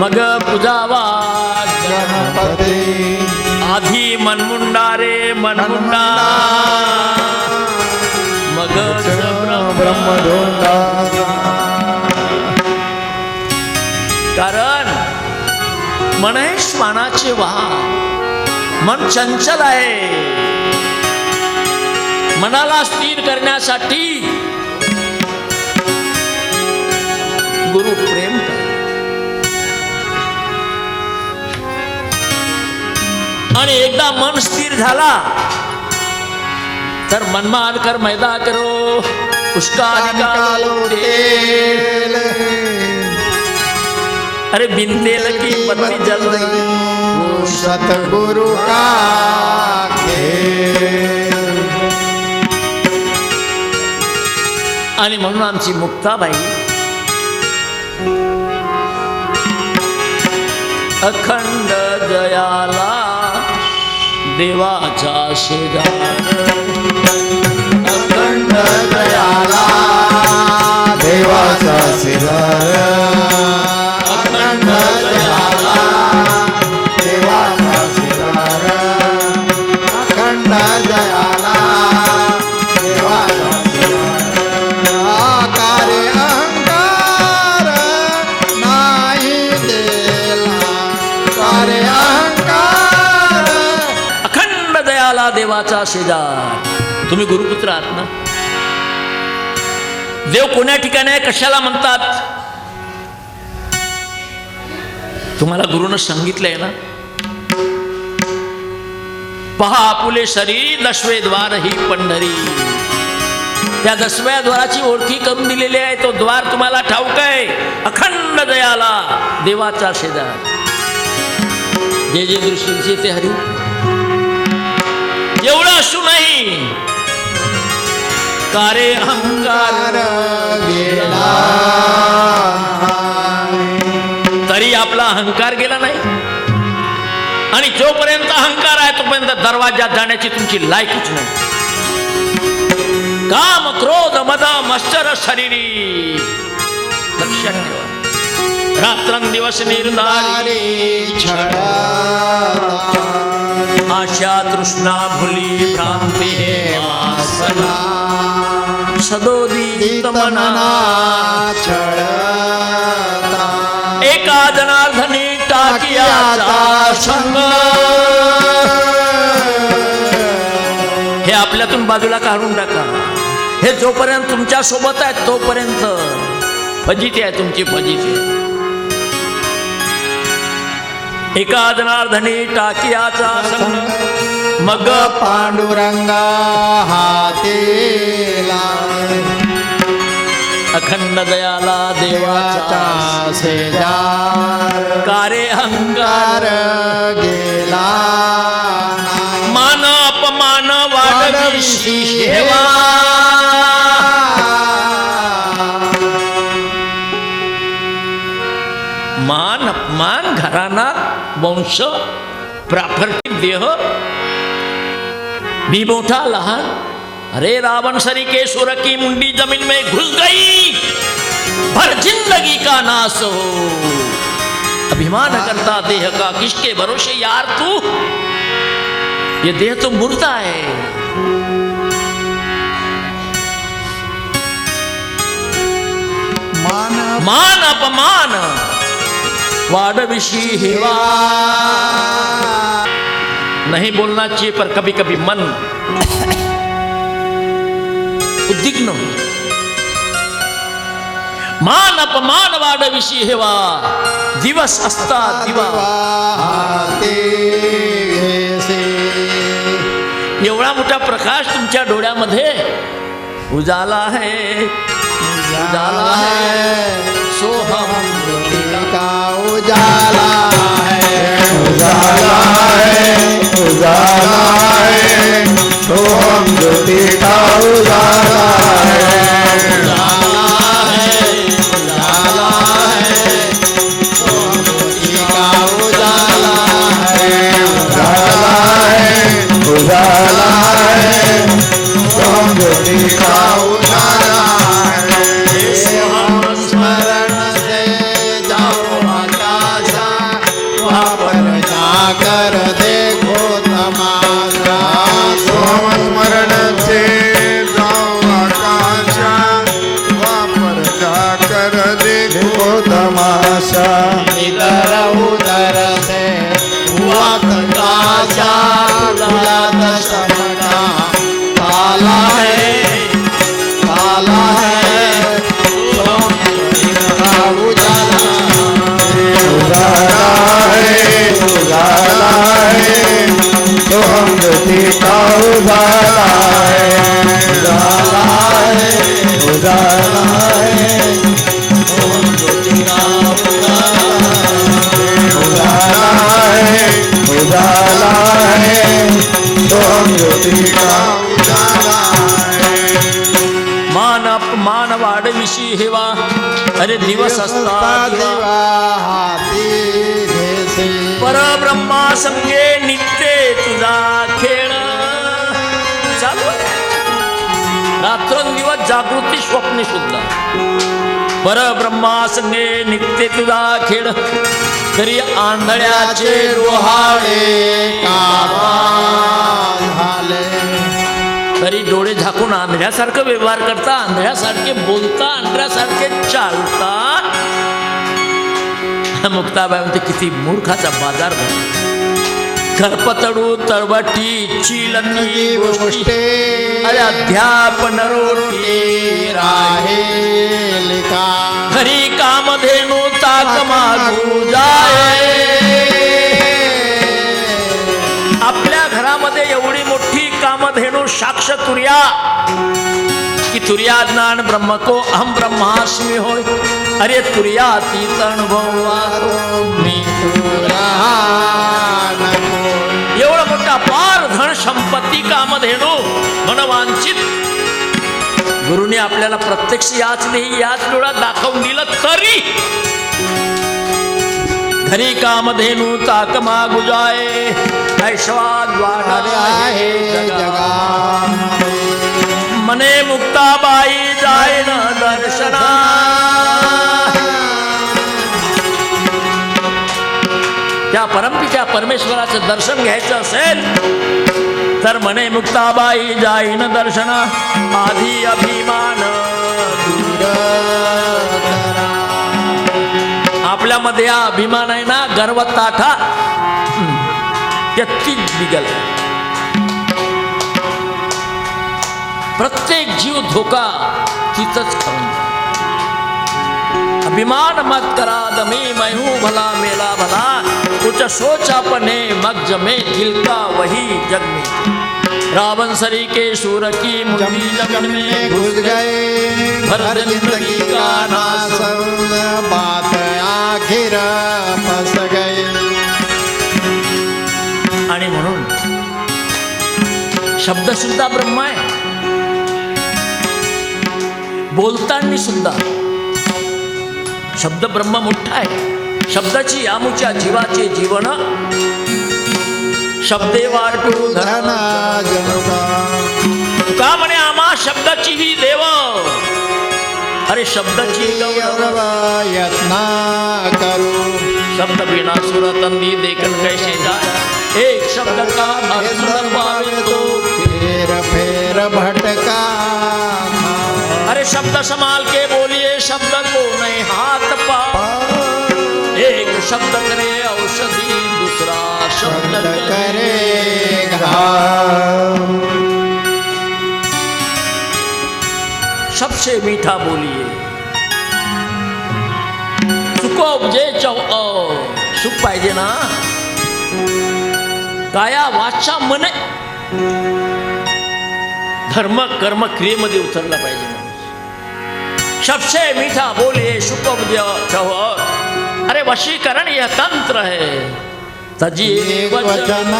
मग पूजावा गणपती आधी मनमुंडा रे मनमुंडा मग ब्रह्मधोंडा. कारण मन हे श्वानाचे वाहन. मन चंचल आहे. मनाला स्थिर करण्यासाठी गुरु प्रेम कर. आणि एकदा मन स्थिर झाला तर मनमान कर मैदा करो उसका निकालो तेल. अरे बिन तेल की बत्ती जल रही. सतगुरु का खेल. आणि म्हणून आमची मुक्ताबाई अखंड जयाला देवाचा शेजार. अखंड दयाला देवाचा शेजार. अखंड दयाला देवाचा शेजार. अखंड दयाला देवाचा शेजार. कार्य अहंकार नाही देला. कार्य अहंकार अखंड दयाला देवाचा शेजार. तुम्ही गुरुपुत्र आहात ना. देव कोण्या ठिकाणी आहे कशाला म्हणतात तुम्हाला गुरुनं सांगितलंय ना. पहा आपुले शरीर दशवे द्वार ही पंढरी. त्या दसव्या द्वाराची ओळखी करून दिलेली आहे. तो द्वार तुम्हाला ठाऊक आहे. अखंड दयाला देवाचा शेजार. जे जे दृष्टीचे ते हरी. एवढं असूनही कारे अहंकार गेला तरी आपला अहंकार गेला नाही. आणि जोपर्यंत अहंकार आहे तोपर्यंत दरवाजात जाण्याची तुमची लायकीच नाही. काम क्रोध मद मत्सर शरीरी लक्षात ठेवा. रात्रंदिवस निर्धारी आशा तृष्णा भुली भ्रांती हे वासना सदोदित मना एका जनार्दनी टाकियाचा संग हे आपल्यातून बाजूला काढून टाका. हे जोपर्यंत तुमच्या सोबत आहे तोपर्यंत फजिती आहे तुमची फजिती. एका जनार्दनी टाकियाचा संग मग पांडुरंगा हातेला अखंड दयाला देवाचा शेजार कारे हंकार गेला मान अपमान वाढविशी हेवा मान अपमान घराणा वंश प्रापर्तिक देह मी मोठा लहान अरे रावण सरी के सुर की मुंडी जमीन में घुस गई भर जिंदगी का नाश हो अभिमान करता देह का किसके भरोसे यार तू ये देह तो मुर्दा है. मान अपमान वाढविशी हेवा नहीं बोलना चाहिए पर कभी कभी मन उद्विग्न हो. मान अपमान वाढविशी हेवा दिवस असता दिवा एवढा मोठा प्रकाश तुमच्या डोळ्यामध्ये उजाला है उजाला है सोहम का उजाला है उजाला है उजाला है सोहम ज्योति का उजाला है उजाला है उजाला है सोहम ज्योति का उजाला है उजाला है उजाला है सोहम ज्योति का उजाला है. स्मरण से जाओ आकाशा वहाँ पर जाकर देखो तमाशा. सोम स्मरण से जाओ आकाशा वहाँ पर जाकर देखो तमाशा इधर उधर से हुआ तमाशा खुला दशमना काला है काला है उजाला है उजाला है तो हम ज्योति का उजाला है उजाला है उजाला है तो हम ज्योति का उजाला है उजाला है तो हम ज्योति का उजाला है. मान अपमान वाढविशी हेवा अरे दिवस असता दिवा परब्रह्मा संगे नित्य तुझा खेळ चालू आहे. रात्रंदिवस जागृती स्वप्ने सुद्धा परब्रह्मा संगे नित्य तुझा खेळ तरी आंधळ्याचे डोहाळे कामा झाले तरी डोळे झाकून आंधळ्यासारखं व्यवहार करता आंधळ्यासारखे बोलता आंधळ्यासारखे चालता. मुक्ताबाई म्हणते किती मूर्खाचा बाजार भरला. खरपतडू तळवटी चिलनी गोष्टी अरे अध्यापन रोटी राहेल का खरी कामधेनू ताक मागू जाय. आपल्या घरामध्ये एवढी मोठी कामधेनू साक्ष तुर्या की तुर्या ज्ञान ब्रह्म को अहम ब्रह्मास्मी होय. अरे तुर्या तीत अनुभव मी एवढा मोठा पार धन संपत्ती कामधेनू मनवांचित गुरुने आपल्याला प्रत्यक्ष याच नाही याच डोळ्यात दाखवून दिलं तरी घरी कामधेनू ताक मागू जाय. ऐश्वाद वाढले आहे जगा मने मुक्ताबाई जाय न दर्शना त्या परमपित्या परमेश्वराचं दर्शन घ्यायचं असेल तर म्हणे मुक्ताबाई जाईन दर्शन आधी अभिमान दूर करा. आपल्यामध्ये हा अभिमान आहे ना, गर्व ताठा त्यातीच निघाल. प्रत्येक जीव धोका तिथंच खाऊन. अभिमान मत करा दमी मैं हूं भला मेला भला, कुछ सोच अपने मग जमे दिल का वही जग में. रावण सरी के सूर की मुट्ठी जमीन में घुस गए, भर जिंदगी का नाश. बात आखिर फस गए. आणि म्हणून शब्द सुद्धा ब्रह्म आहे. बोलताना सुद्धा शब्द ब्रह्म मोठा आहे. शब्दाची आमुच्या जीवाचे जीवन शब्दे वाटू धन का म्हणे आम्हा शब्दाची ही देव. अरे शब्दाची यत्ना करू, शब्द बिना सुर तंदी देखन कैसे जाए. एक शब्द का अर्थ न पावे तो फेर फेर भटका. अरे शब्द संभाल के बोलिए, शब्द को नहीं हाथ पा. एक शब्द करे औषधि, दूसरा शब्द करे घाव. सबसे मीठा बोलिए. सुको उपजे सुख पाहिजे ना. काया वाचा मन धर्म कर्म क्रियेमध्ये उतरला पाहिजे. सबसे मीठा बोलिए सुख उपजे. अरे वशीकरण यह तंत्र है, तजी वचन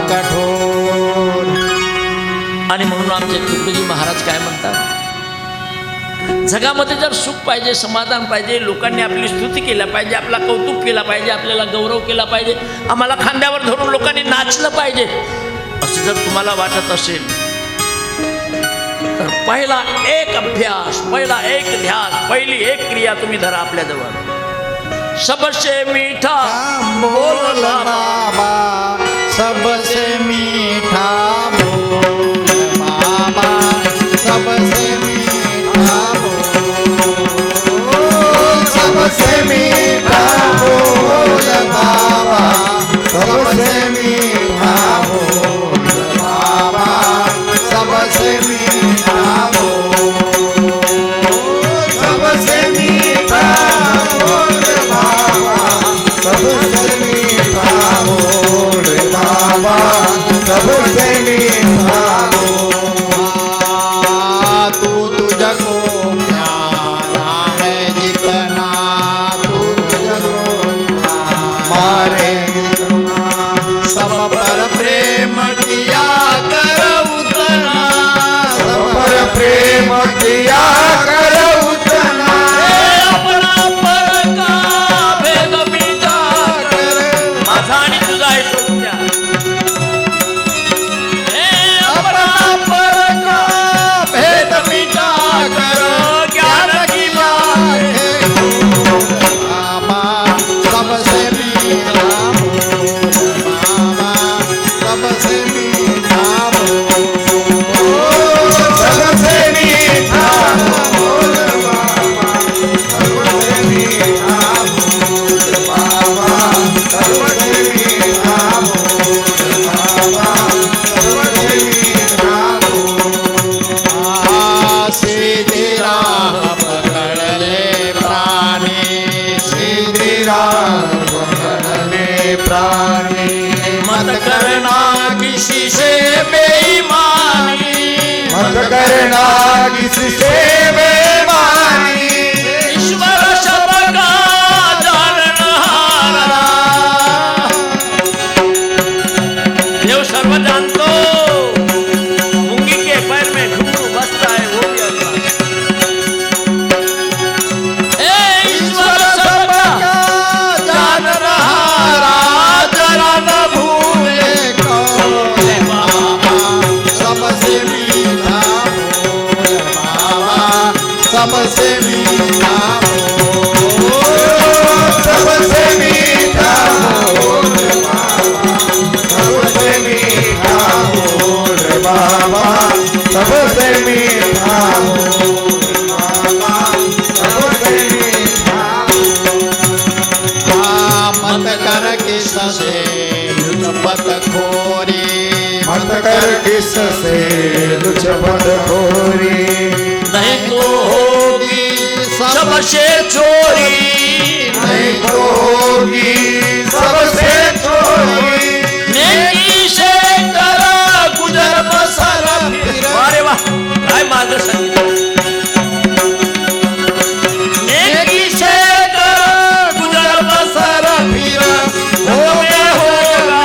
कठोर. आणि म्हणून आमचे तुकडोजी महाराज काय म्हणतात, जगामध्ये जर सुख पाहिजे, समाधान पाहिजे, लोकांनी आपली स्तुती केला पाहिजे, आपला कौतुक केला पाहिजे, आपल्याला गौरव केला पाहिजे, आम्हाला खांद्यावर धरून लोकांनी नाचलं पाहिजे, असं जर तुम्हाला वाटत असेल तर पहिला एक अभ्यास, पहिला एक ध्यास, पहिली एक क्रिया तुम्ही धरा आपल्याजवळ. सबसे मीठा बोल बाबा, सबसे मीठा बोल बाबा, सबसे मीठा बोल. सबसे मीठा बोल बाबा, सबसे मीठा बोल बाबा, सबसे मीठा बोल. सबसे मीठा बोल बाबा, सबसे मीठा बोल बाबा, सबसे मीठा बोल. तू तुझको प्यारा है जितना, तू तुझको मारे सब पर प्रेम किया कर उतना, सब पर प्रेम किया कर उतना. अपना पर का भेद मिटा कर. माझा आणि तुझा आहे तो त्या. अपना पर का भेद मिटा कर ज्ञान की बात बाबा, सबसे मीठा बोल बाबा, सबसे मीठा बोल. सबसे मीठा बोल बाबा, सबसे मीठा बोल बाबा, सबसे मीठा बोल बाबा, सबसे मीठा बोल. सीधी राह पकड़ ले प्राणी, सीधी राह पकड़ ले प्राणी. मत करना किसी से बेईमानी, मत करना किसी से बेईमानी. ईश्वर सबका जानहारा. देव सर्व जानतो. मुंगी के पैर में घुंघरू बसता है वो भी अल्लाह. ईश्वर सबका जानहारा, जरा न भूले कौन बाबा, सबसे मीठा बोल बाबा, किससे लुच बदखोरी, नहीं तो होगी सबसे चोरी, नहीं तो होगी सबसे चोरी। नेकी से करा गुजर बसर फिर। अरे वाह, काय मार्ग सांगितलं. नेकी से करा गुजर बसर फिर, होगा होगा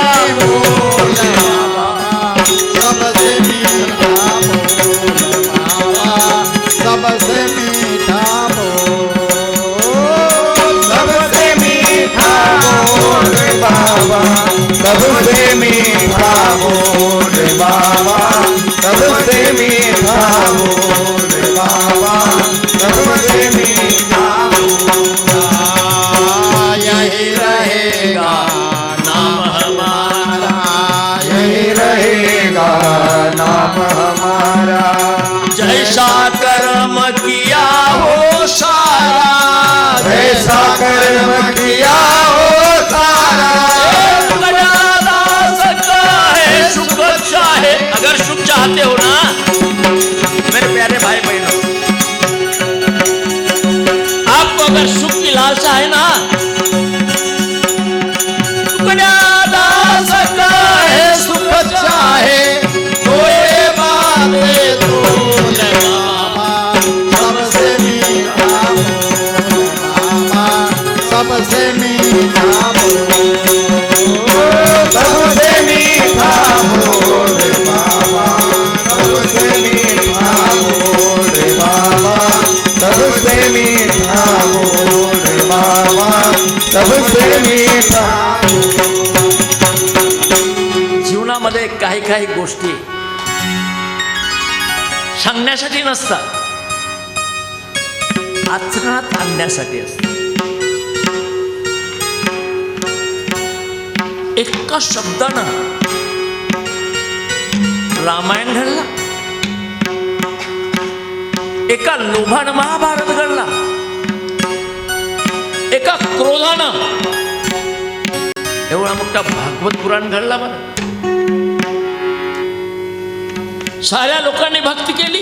सबसे मीठा बोल बाबा, सबसे मीठा बोल बाबा, सबसे मीठा बोल बाबा, सबसे मीठा बोल। यही रहेगा नाम हमारा, यही रहेगा नाम हमारा। जैसा कर्म किया हो सारा, ऐसा कर्म किया हो सारा। दास का है सुख चाहे, अगर सुख चाहते हो ना मेरे प्यारे भाई बहनों, आपको अगर सुख की लालसा है ना, दास का है सुख चाहे, तो ये बातें तो बाबा, सबसे मीठा बोल बाबा, सबसे मीठा बोल, सबसे मीठा बोल बाबा, सबसे मीठा बोल बाबा, सबसे मीठा बोल बाबा, सबसे मीठा। जीवनामध्ये काही काही गोष्टी सांगण्यासाठी नसतात, आचरणात आणण्यासाठी असतात. एका शब्दानं रामायण घडला, एका लोभानं महाभारत घडला, एका क्रोधानं एवढा मोठा भागवत पुराण घडला. बरं, साऱ्या लोकांनी भक्ती केली,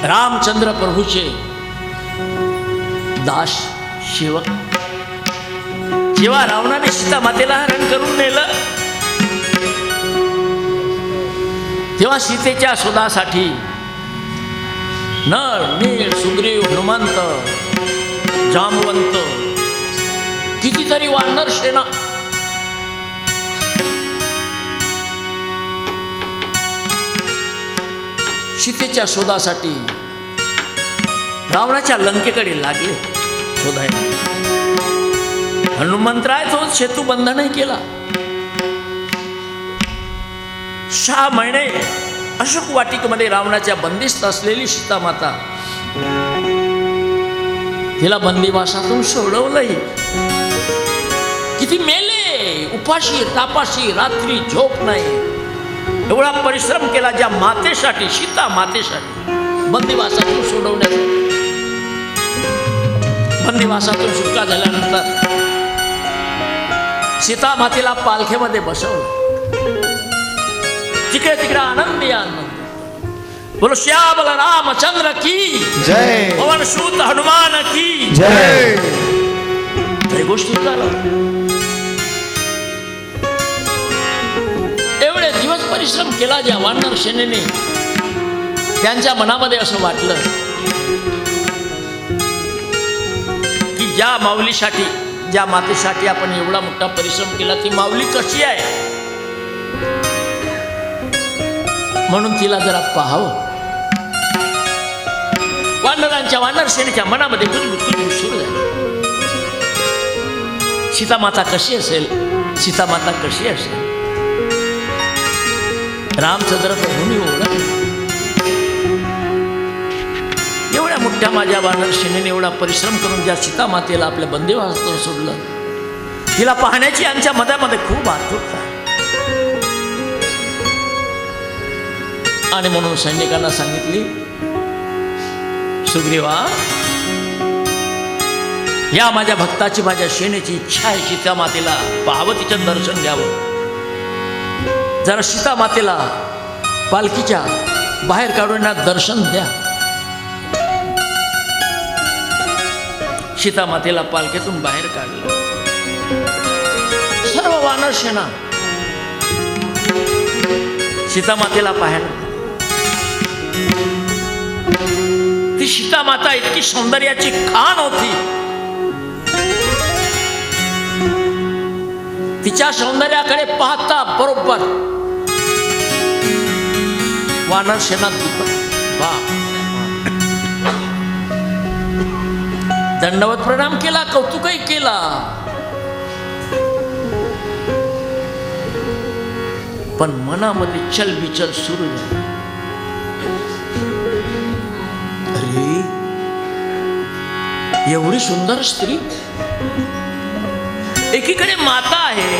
रामचंद्र प्रभूचे दास सेवक. जेव्हा रावणाने सीता मातेला हरण करून नेलं, तेव्हा सीतेच्या शोधासाठी नर नीळ सुग्रीव हनुमंत जामवंत कितीतरी वानर सेना, सीतेच्या शोधासाठी रावणाच्या लंकेकडे लागले शोधायला. हनुमंतराय तो सेतू बंधनही केला. 6 महिने अशोक वाटिकेमध्ये रावणाच्या बंदिस्त असलेली सीता माता, तिला बंदिवासातून सोडवलंही. किती मेले, उपाशी तापाशी, रात्री झोप नाही, एवढा परिश्रम केला ज्या मातेसाठी, सीता मातेसाठी, बंदिवासातून सोडवण्यासाठी. बंदिवासातून सुटका झाल्यानंतर सीता मातेला पालखीमध्ये बसवलं. तिकडे तिकडे आनंदी आनंद. बोलो श्यामल रामचंद्र की जय, पवन सूत हनुमान की जय. काही गोष्टी झाल्या. एवढे दिवस परिश्रम केला ज्या वानर सेनेने, त्यांच्या मनामध्ये असं वाटलं की ज्या माऊलीसाठी, ज्या मातेसाठी आपण एवढा मोठा परिश्रम केला, ती माऊली कशी आहे म्हणून तिला जरा पाहावं. वानर सेनेच्या मनामध्ये कुजबुज सुरू झाली. सीता माता कशी असेल, सीता माता कशी असेल. रामचंद्र प्रभूंनी ओळखलं. एवढ्या मोठ्या माझ्या वानर सेनेने एवढा परिश्रम करून ज्या सीता मातेला आपल्या बंदिवासातून सोडलं, तिला पाहण्याची आमच्या मनामध्ये खूप आतुरता आहे. आणि म्हणून सैनिकांना सांगितली, सुग्रीवा या माझ्या भक्ताची, माझ्या सेनेची इच्छा आहे सीता मातेला पाहावं, तिचं दर्शन घ्यावं. जरा सीता मातेला पालखीच्या बाहेर काढून दर्शन द्या. सीता मातेला पालखीतून बाहेर काढलं. सर्व वानर सेना सीता मातेला पाहायला. ती सीता माता इतकी सौंदर्याची खान होती. तिच्या सौंदर्याकडे पाहता बरोबर वानर सेना दंडवत प्रणाम केला, कौतुकही केला. पण मनामध्ये चलबिचल सुरू झाली. अरे एवढी सुंदर स्त्री, एकीकडे माता आहे,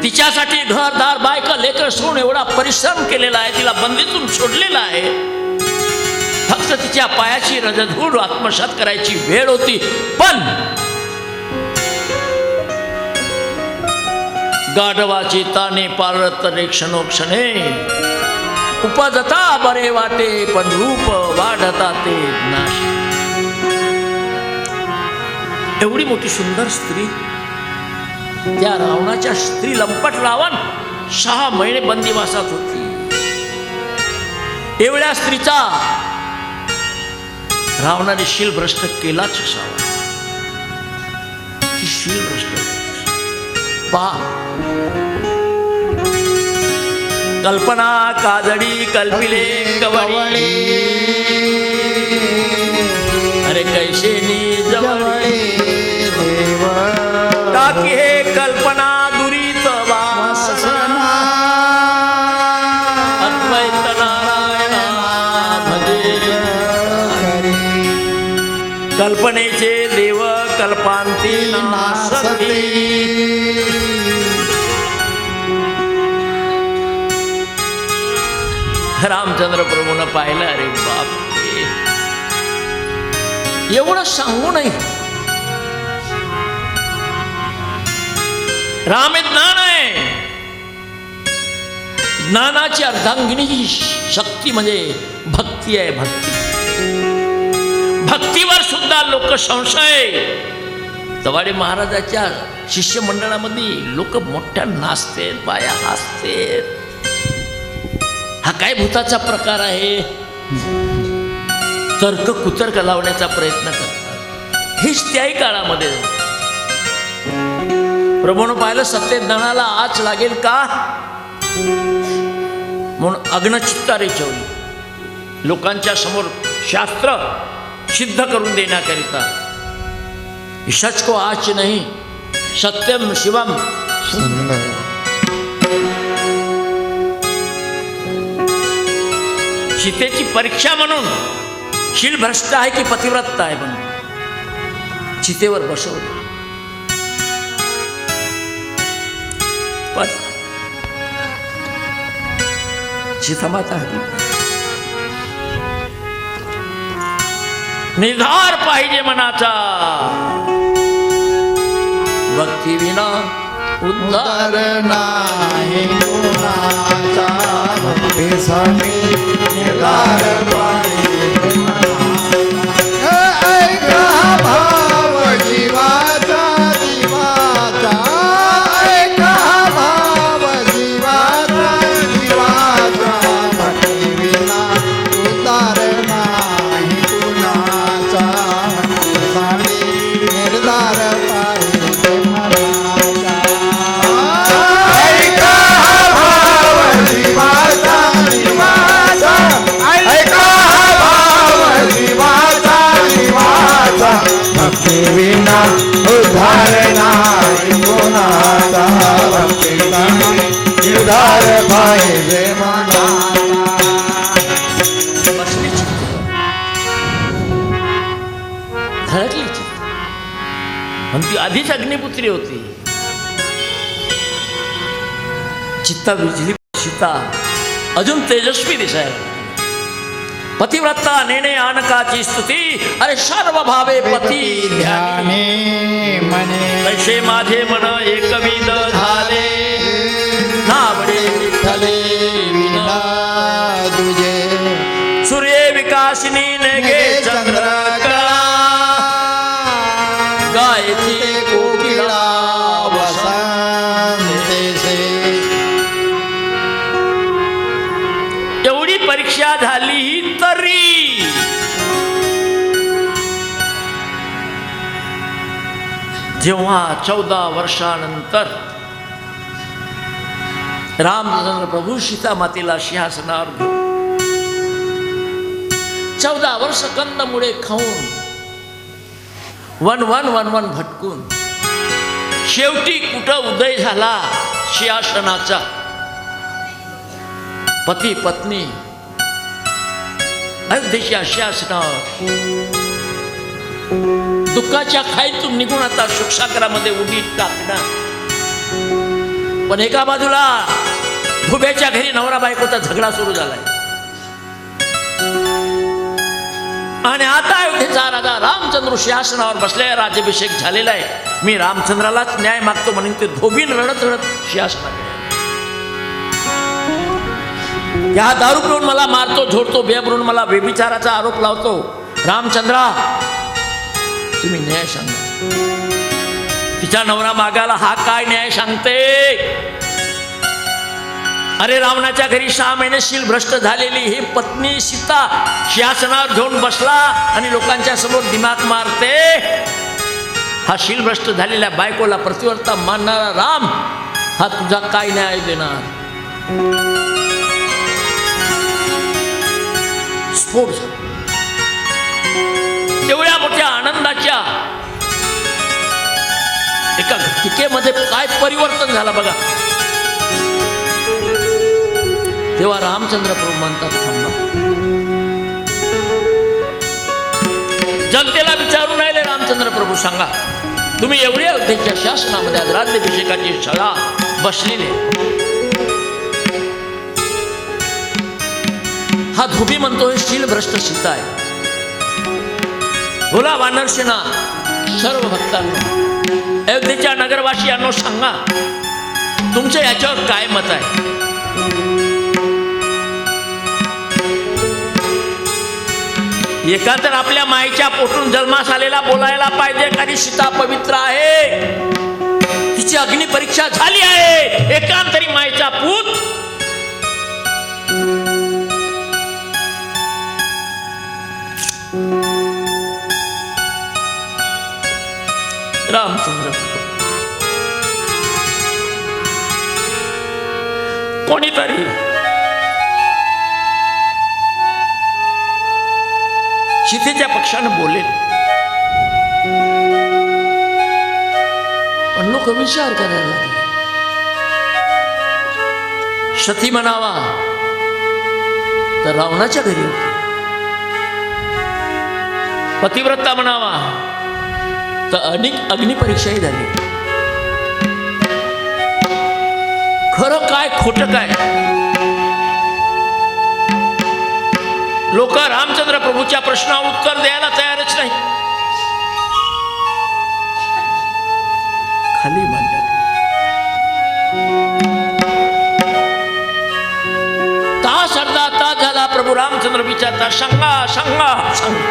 तिच्यासाठी घरदार बायका लेकर सोडून एवढा परिश्रम केलेला आहे, तिला बंदीतून सोडलेला आहे. फक्त तिच्या पायाची रजधूळ आत्मसात करायची वेळ होती. पण गाढवाची ताने पारत रे क्षणोक्षणे, उपजता बरे वाटे पण रूप वाढता ते नाश. एवढी मोठी सुंदर स्त्री, त्या रावणाच्या स्त्री लंपट रावण 6 महिने बंदिवासात होती. एवढ्या स्त्रीचा रावणाने शीलभ्रष्ट केलाच असावा. ती शीलभ्रष्ट पहा. कल्पना काजडी कल्पिले कवळी, अरे कैसे नी जवळी देव काकी हे कल्पना दुरीत वासना. अद्वैत नारायणा भजे कल्पनेचे देव कल्पांती नासती. रामचंद्र प्रभूनं पाहिलं. अरे बाप, एवढं सांगू नाही. राम हे ज्ञान आहे. ज्ञानाची अर्धांगिनी ही शक्ती म्हणजे भक्ती आहे. भक्तीवर सुद्धा लोक संशय. तवाडे महाराजाच्या शिष्यमंडळामध्ये लोक मोठ्या नाचते, बाया हसते. हा काय भूताचा प्रकार आहे. तर्क कुतर्क लावण्याचा प्रयत्न करतात. हेच त्याही काळामध्ये प्रभूनं पाहिलं सत्यज्ञानाला आच लागेल का म्हणून अग्नचित्ता रेचवली. लोकांच्या समोर शास्त्र सिद्ध करून देण्याकरिता. ईशच को आच नाही सत्यम शिवम सुंदर. सीतेची परीक्षा म्हणून शीलभ्रष्ट आहे की पतिव्रत आहे म्हणून चितेवर बसवलं. पण सीतामाता निर्धार पाहिजे मनाचा. भक्ती विना उद्धार नाही कोणाचा, भक्तीसाठी निर्धार पाहिजे मनाचा. ऐका भाव जीवाचा जीवाचा, ऐका भाव जीवाचा जीवाचा. भक्ती विना उद्धार नाही कोणाचा, भक्तीसाठी निर्धार पाहिजे मनाचा. ऐका भाव जीवाचा जीवाचा, ऐका भाव जीवाचा जीवाचा. भक्ती विना उद्धार नाही कोणाचा, भक्तीसाठी निर्धार पाहिजे मनाचा. बसली धडकली पण ती आधीच अग्निपुत्री होती. चित्ता विजली. सीता अजून तेजस्वी दिसायला. पतिव्रता नेणे आनकाची स्तुती, अरे सर्व भावे पती ध्यानी. ध्यानी मने तैसे माझे मन एकविध झाले, नावडे विठ्ठले विना तुझे सूर्य विकासिनी नेगे चंद्रकला, गायती कोकिळा वसंतेसे. एवढी परीक्षा झाली तरी जेव्हा 14 वर्षानंतर रामचंद्र प्रभू सीता मातेला सिंहासनावर घेऊन 14 वर्ष कंदमुळे खाऊन वन वन वन वन भटकून शेवटी कुठं उदय झाला सिंहासनाचा. पती पत्नी अयोध्येच्या सिंहासनावर दुःखाच्या खाईतून निघून आता सुखसागरामध्ये उडी टाकणार. पण एका बाजूला भुब्याच्या घरी नवरा बायकोचा झगडा सुरू झालाय आणि आता अयोध्येचा राजा रामचंद्र सिंहासनावर बसलाय, राज्याभिषेक झालेला आहे. मी रामचंद्रालाच न्याय मागतो म्हणून ते धोबीन रडत रडत सिंहासनाकडे. या दारू पिऊन मला मारतो झोडतो, बेबरून मला व्यभिचाराचा आरोप लावतो. रामचंद्रा तुम्ही न्याय सांगा. तिचा नवरा मागाला हा काय न्याय सांगते. अरे रावणाच्या घरी 6 महिने शील भ्रष्ट झालेली ही पत्नी सीता सिंहासनावर घेऊन बसला आणि लोकांच्या समोर दिमाग मारते. हा शील भ्रष्ट झालेल्या बायकोला प्रतिवर्ता मानणारा राम हा तुझा काय न्याय देणार. स्फोट झाला. एवढ्या मोठ्या आनंदाच्या एका घटिकेमध्ये काय परिवर्तन झालं बघा. तेव्हा रामचंद्र प्रभू म्हणतात थांबा. जनतेला विचारून राहिले रामचंद्र प्रभू सांगा तुम्ही एवढी अयोध्येच्या शासनामध्ये आज राज्याभिषेकाची शाळा बसलेली. हा धोबी म्हणतोय शील भ्रष्ट सीता आहे. बोला वानरसेना सर्व भक्तांना अयोध्येच्या नगरवासियांनो सांगा तुमचं याच्यावर काय मत आहे. एका तर आपल्या माईच्या पोटून जन्मास आलेला बोलायला पाहिजे कारण सीता पवित्र आहे, तिची अग्नी परीक्षा झाली आहे. एकांतरी माईचा पूत रामचंद्र कोणीतरी सीतेच्या पक्षानं बोलेल पण लोक विचार करायला लागले. सती म्हणावा तर रावणाच्या घरी होती, पतिव्रता म्हणावा तर अग्निपरीक्षाही झाली. खरं काय खोटं काय. लोक रामचंद्र प्रभूच्या प्रश्नावर उत्तर द्यायला तयारच नाही. खाली मांडत तास अर्धा तास झाला. प्रभू रामचंद्र विचारता सांगा सांगा सांगा.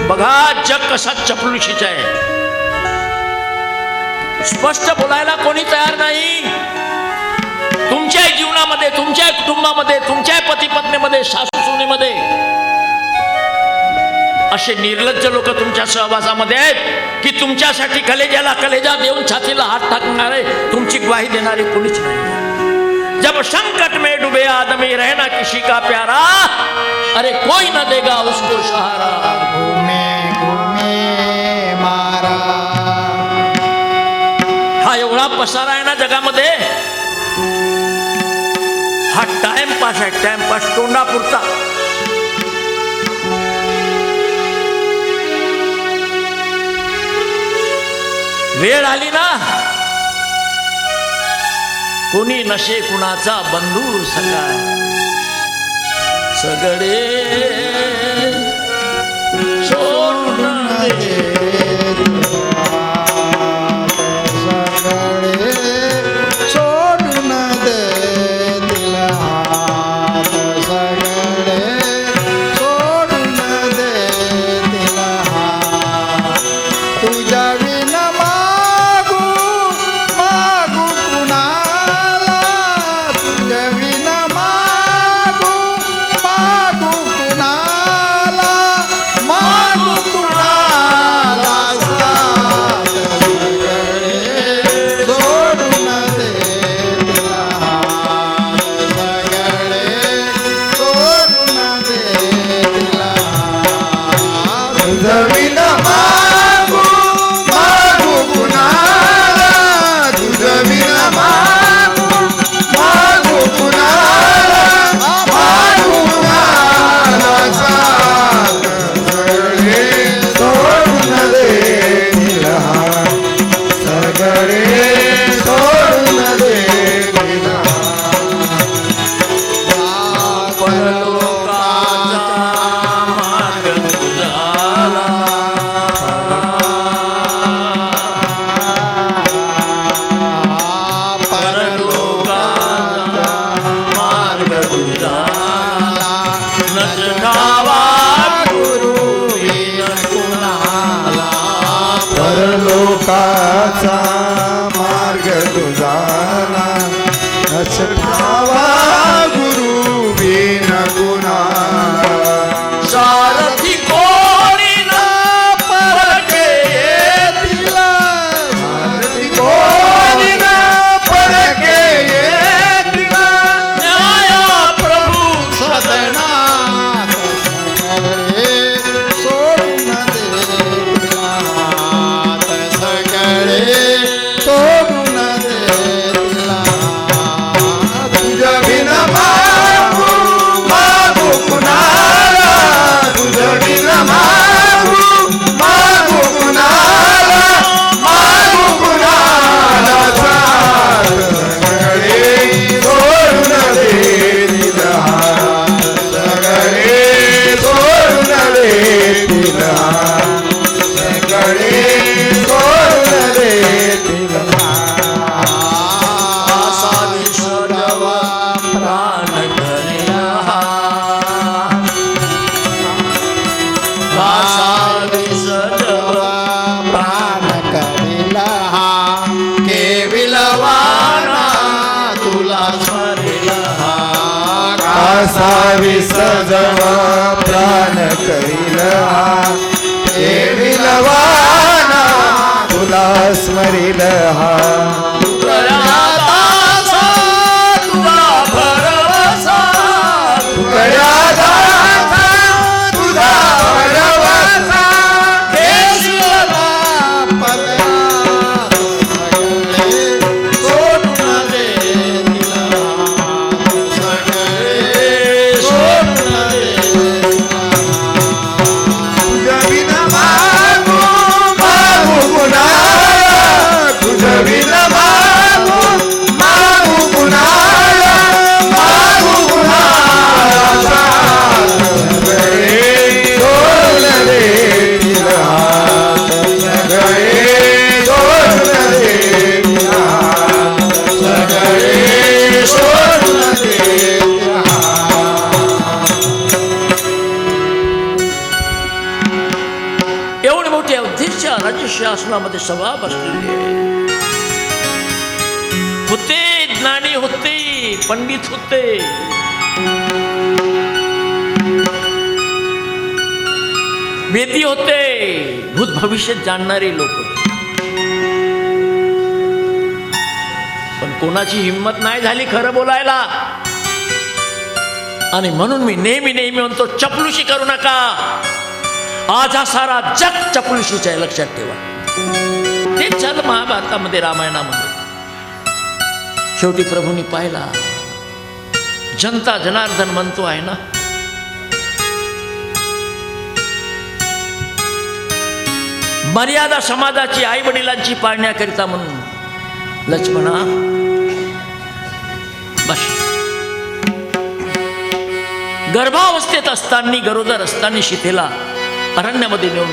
बघा जग कसा चपलुशीच आहे. स्पष्ट बोलायला कोणी तयार नाही. तुमच्या जीवनामध्ये तुमच्या कुटुंबामध्ये तुमच्या पती पत्नीमध्ये सासू सुनेमध्ये असे निर्लज्ज लोक तुमच्या सहवासामध्ये आहेत की तुमच्यासाठी कलेजाला कलेजा देऊन छातीला हात टाकणारे तुमची ग्वाही देणारे कोणीच नाही. जब संकट में डूबे आदमी रहना किसी का प्यारा, अरे कोई न देगा उसको सहारा. घुमे घुमे मारा. हा एवढा पसारा आहे ना जगामध्ये. हा टाइमपास आहे, टाइमपास तोंडापुरता. वेळ आली ना कोणी नशे कुणाचा बंधू सखा सगळे सोडून दे सोडून देतील हात सगळे सोडून देतील हात तुझ्या विन मागू मागू कुणाला तुझ्या विन मागू मागू कुणाला मागू कुणाला साथ सगळे सोडून देतील हात सगळे सोडून देतील हात तुझ्या विन मागू मागू कुणाला तुझ्या विन मागू मागू कुणाला मागू कुणाला साथ सगळे सोडून देतील हात सगळे सोडून देतील हात परलोकाचा मार्ग तुझाला परलोकाचा मार्ग तुझाला नच ठावा गुरु विन कुणाला परलोकाचा मार्ग तुझाला नच ठावा गुरु बिन कुणाला सारथी कोणी ना परके येतील कोणी ना परके येतील न्याया प्रभू सदनात सगळे सोडून देतील हात सगळे सोडून देतील हात तुझ्या बिन मागू मागू कुणाला तुझ्या बिन मागू मागू कुणाला मागू कुणाला साथ सगळे सोडून देतील हात सगळे सोडून देतील हात सगळे सोडून देतील हात असा विसरवा प्राण धरिला असा विसरवा प्राण करिला केविलवाना तुला स्मरिला असा विसर्जवा प्राण करील विलवाना तुला स्मरील तुझ्या दासा तुला भरवसा तुझ्या दासा तुझा भरवसा केशवला पदरा सगळे सोडून देतील सगळे सोडून तुझ्या बिना मागू मागू कुणाला तुझ्या बिना मागू मागू कुणाला मागू कुणाला सगळे सोडून देतील हात सगळे सोडून देतील हात सगळे सोडून देतील एवढी मोठी अवधीच्या राज्य शासनामध्ये सभा बसलेली आहे. होते ज्ञानी होते पंडित होते वेदी होते भूत भविष्य जाणणारे लोक पण कोणाची हिंमत नाही झाली खरं बोलायला. आणि म्हणून मी नेहमी नेहमी म्हणतो चपलुशी करू नका. आज हा सारा जग चपलुशीचं आहे लक्षात ठेवा. ते झालं महाभारतामध्ये रामायणामध्ये. शेवटी प्रभूंनी पाहिला जनता जनार्दन म्हणतो आहे ना मर्यादा समाजाची आई वडिलांची पाळण्याकरिता म्हणून लक्ष्मणा गर्भावस्थेत असताना गरोदर असताना सीतेला अरण्यामध्ये नेऊन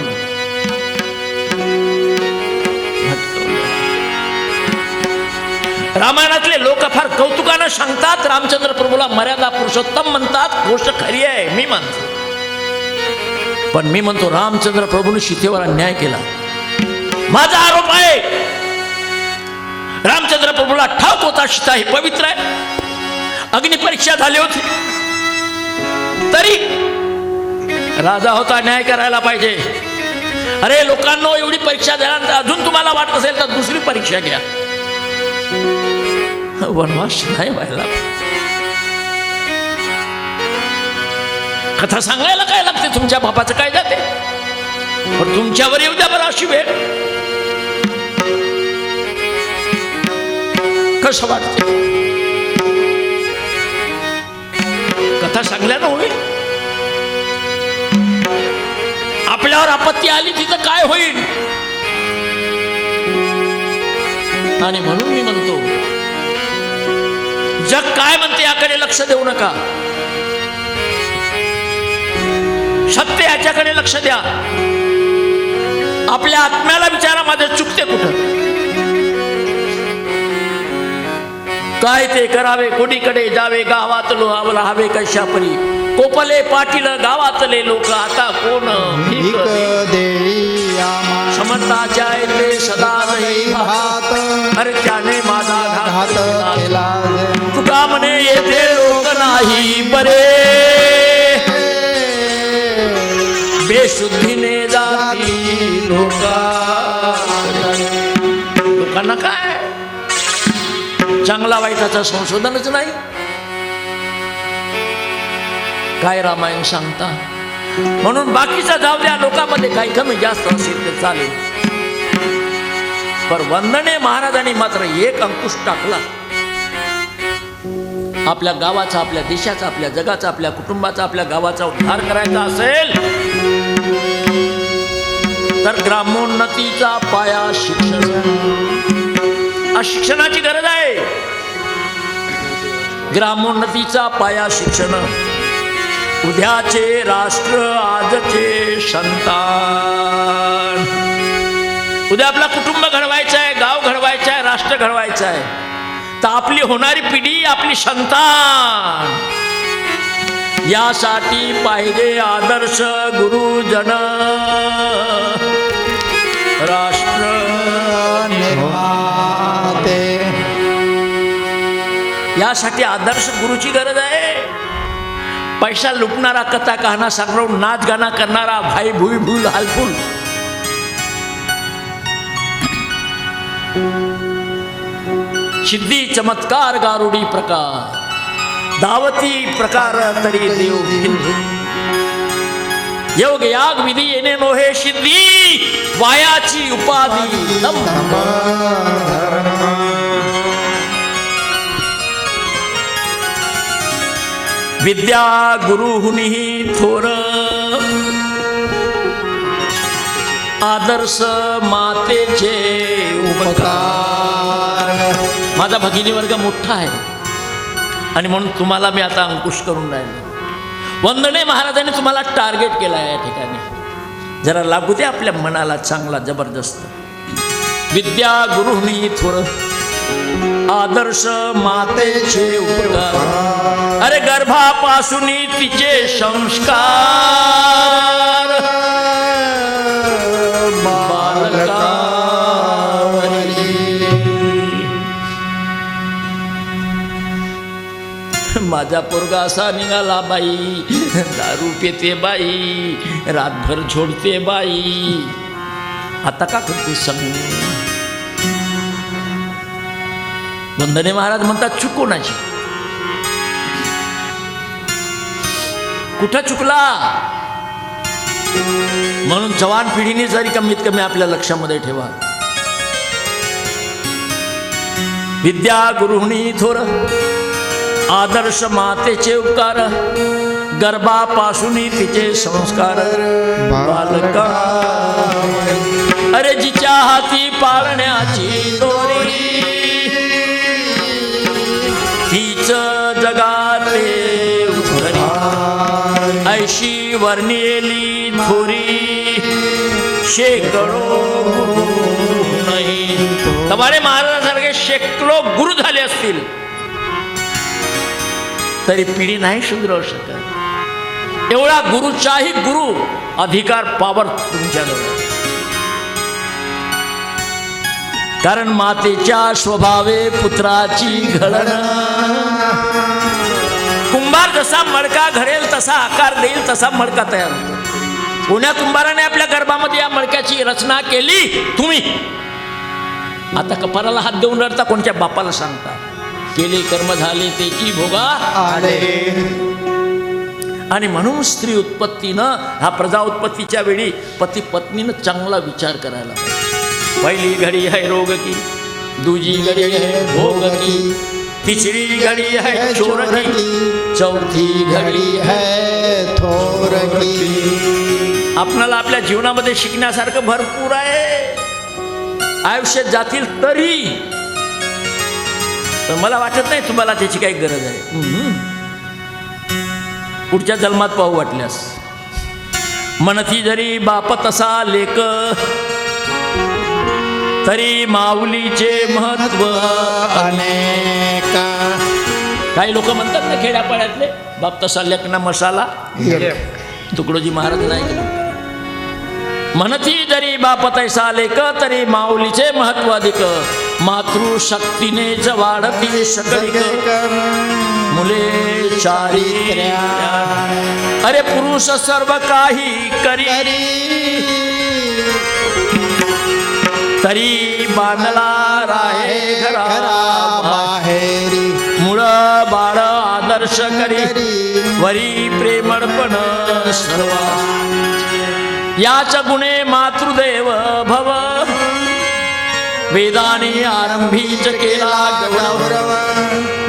रामायणातले लोक फार कौतुकानं सांगतात, रामचंद्र प्रभूला मर्यादा पुरुषोत्तम म्हणतात, गोष्ट खरी आहे, मी मानतो. पण मी म्हणतो रामचंद्र प्रभूने सीतेवर अन्याय केला. माझा आरोप आहे, रामचंद्र प्रभूला ठाऊक होता सीता ही पवित्र आहे, अग्निपरीक्षा झाली होती, तरी राजा होता, न्याय करायला पाहिजे. अरे लोकांना एवढी परीक्षा द्यायला अजून तुम्हाला वाटत असेल तर दुसरी परीक्षा घ्या. वनवास नाही व्हायला. कथा सांगायला काय लागते, तुमच्या बापाचं काय जाते, पण तुमच्यावर येऊ द्या बरं अशी वेळ. कसं वाटते, कथा सांगल्यानं होईल. आपल्यावर आपत्ती आली तिथं काय होईल. आणि म्हणून मी म्हणतो जग काय म्हणते याकडे लक्ष देऊ नका, सत्य याच्याकडे लक्ष द्या. आपल्या आत्म्याला विचारा, माझे चुकते कुठं, काय ते करावे, कोणीकडे जावे, गावात लोहावं राहावे कशापरी. कोपले पाटील गावातले लोक आता कोण समर्थाच्या येते सदा नाही भात. अरे त्याने माझा घात केला, तुका म्हणे येथे लोक नाही बरे, बेशुद्धीने जाती लोकांना काय चांगला वाईटाचं संशोधनच नाही. काय रामायण सांगता. म्हणून बाकीचा जाऊ द्या, लोकांमध्ये काही कमी जास्त असेल तर चालेल, पण वंदने महाराजांनी मात्र एक अंकुश टाकला. आपल्या गावाचा, आपल्या देशाचा, आपल्या जगाचा, आपल्या कुटुंबाचा, आपल्या गावाचा उद्धार करायचा असेल तर ग्रामोन्नतीचा पाया शिक्षण. शिक्षणाची गरज आहे. ग्रामोन्नतीचा पाया शिक्षण. उद्याचे राष्ट्र आजचे संतान. उद्या आपला कुटुंब घडवायचं आहे, गाव घडवायचं आहे, राष्ट्र घडवायचं आहे, तर आपली होणारी पिढी आपली संतान. यासाठी पाहिजे आदर्श गुरुजन, राष्ट्र निर्माते. यासाठी आदर्श गुरुची गरज आहे. पैसा लुटणारा, कथा कहाणा सांगून नाच गाणं करणारा, भाई भूई भूल हालफुल, सिद्धी चमत्कार गारुडी प्रकार, दावती प्रकार तरी देव. योग याग विधी येणे नोहे सिद्धी, वायाची उपाधी विद्या गुरुहुनी थोर, आदर्श मातेचे उपकार. माझा भगिनी वर्ग मोठा आहे आणि म्हणून तुम्हाला मी आता अंकुश करून राहिलो. वंदने महाराजांनी तुम्हाला टार्गेट केला आहे या ठिकाणी, जरा लागू दे आपल्या मनाला चांगला जबरदस्त. विद्या गुरुहुनी थोर, आदर्श मातेचे उपकार. अरे गर्भापासून तिचे संस्कार, माझा पोरगा असा निघाला बाई, दारू पिते बाई, रातभर झोडते बाई, आता का करते सांग. वंदने महाराज म्हणतात चूक कोणाची, कुठं चुकला. म्हणून जवान पिढीने जरी कमीत कमी आपल्या लक्षामध्ये ठेवा. विद्या गुरुनी थोर, आदर्श मातेचे उपकार, गर्भापासून तिचे संस्कार बालका. अरे जिच्या हाती पाळण्याची दोरी, तीच जगाते उधरी. ऐशी वर्णिलेली थोरी शेकडो गुरु नाही. तमारे महाराजांसारखे शेकडो गुरु झाले असतील तरी पिढी नाही सुधरवू शकत. एवढा गुरुचाही गुरु अधिकार पावर तुमच्याजवळ आहे. कारण मातेच्या स्वभावे पुत्राची घडण. कुंभार जसा मडका घडेल तसा आकार देईल तसा मडका तयार होतो. पुण्या कुंभाराने आपल्या गर्भामध्ये या मडक्याची रचना केली. तुम्ही आता कपाराला हात देऊन रडता, कोणत्या बापाला सांगता? केले कर्म झाले त्याची भोगा आले. आणि म्हणून स्त्री उत्पत्तीनं हा प्रजा उत्पत्तीच्या वेळी पती पत्नीनं चांगला विचार करायला पाहिजे. पहिली घडी है रोग की, दूजी घडी है भोग की, तिसरी घडी है चोर की, चौथी घडी है थोर की. आपल्याला आपल्या जीवनामध्ये शिकण्यासारखं भरपूर आहे. आयुष्यात जातील तरी पण मला वाटत नाही तुम्हाला त्याची काही गरज आहे. पुढच्या जन्मात पाहू वाटल्यास. म्हणती जरी बाप तसा लेक, तरी माऊलीचे महत्व अनेक. काही लोक म्हणतात ना खेड्यापाड्यातले, बाप तसा लेक ना मसाला. तुकडोजी महाराज नाही केलं. म्हणती जरी बाप तैसा लेक, तरी माऊलीचे महत्व अधिक. मातृशक्तीने वाढती सकळीक, मुले चारित्र्या. अरे पुरुष सर्व काही करी, तरी बांधला राहे घरा बाहेरी. मुळ बाळ आदर्श करी, वरी प्रेमळपण सर्वा. याच गुणे मातृदेव भव, वेदाने आरंभीच केला गौरव.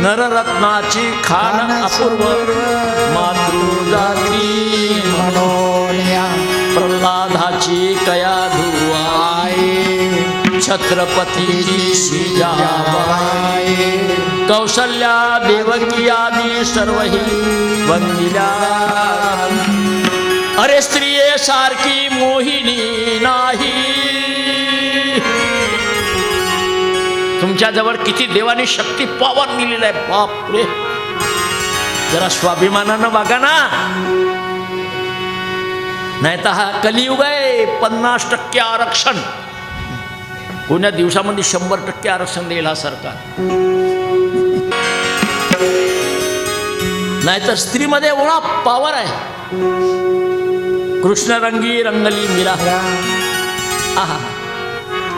नररत्नाची खान अपूर्व, मातृजाती मनोन्या. प्रल्हादाची कया धुवाई, छत्रपतीची शिजाबाई. कौशल्या देवकी आदी सर्वही वंदिल्या. अरे स्त्रिये सारखी मोहिनी नाही. तुमच्या जवळ किती देवाने शक्ती पॉवर दिलेला आहे. बाप रे, जरा स्वाभिमानानं वागा ना. नाही तर हा कलियुग आहे. 50% आरक्षण. कोण्या दिवसामध्ये 100% आरक्षण देईल हा सरकार. नाहीतर स्त्रीमध्ये एवढा पॉवर आहे. कृष्णरंगी रंगली मीरा. आहा,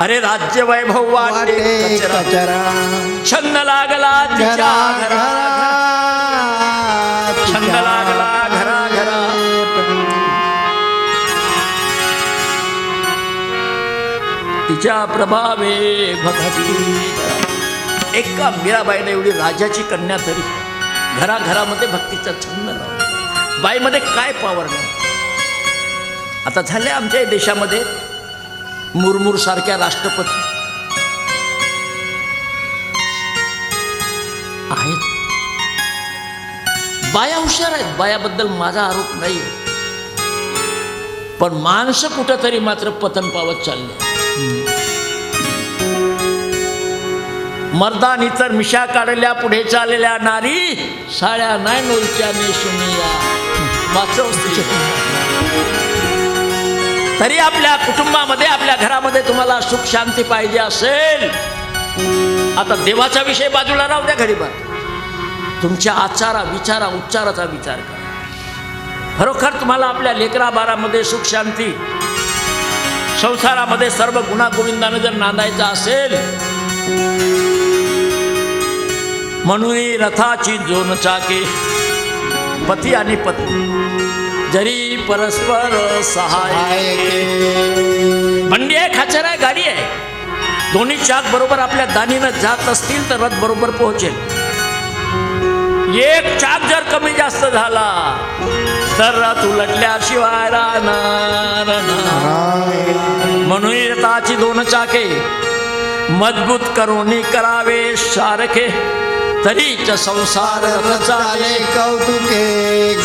अरे राज्य वैभव वाटे कचरा. छंद लागला तिच्या घरा, छंद लागला घरा घरा. तिच्या प्रभावे भक्ती. एका मीराबाईने एवढी राजाची कन्या तरी घराघरामध्ये भक्तीचा छंद लावला. बाईमध्ये काय पॉवर नाही. आता झाले आमच्या देशामध्ये मुर्मू सारख्या राष्ट्रपती आहेत. बाया हुशार आहेत, बायाबद्दल माझा आरोप नाही. पण माणसं कुठंतरी मात्र पतन पावत चालले. मर्दानी तर मिशा काढल्या पुढे चाललेल्या नारी, साड्या नाही नोलच्या नेसुनिया. वाचव तरी आपल्या कुटुंबामध्ये आपल्या घरामध्ये तुम्हाला सुख शांती पाहिजे असेल, आता देवाचा विषय बाजूला राहू द्या. घरी तुमच्या आचारा विचारा उच्चाराचा विचार करा. खरोखर तुम्हाला आपल्या लेकरा बारामध्ये सुख शांती, संसारामध्ये सर्व गुणागोविंदाने जर नांदायचा असेल, म्हणून रथाची दोन चाके पती आणि पत्नी जरी परस्पर सहाय. बंडी आहे, खाचर आहे, गाडी आहे, दोन्ही चाक बरोबर आपल्या दानीनं जात असतील तर रथ बरोबर पोहोचेल. एक चाक जर कमी जास्त झाला तर रथ उलटल्याशिवाय राहणार नाही. म्हणून रथाची दोन चाके मजबूत करून करावे सारखे. तरीच संसार चाले चाले कौतुके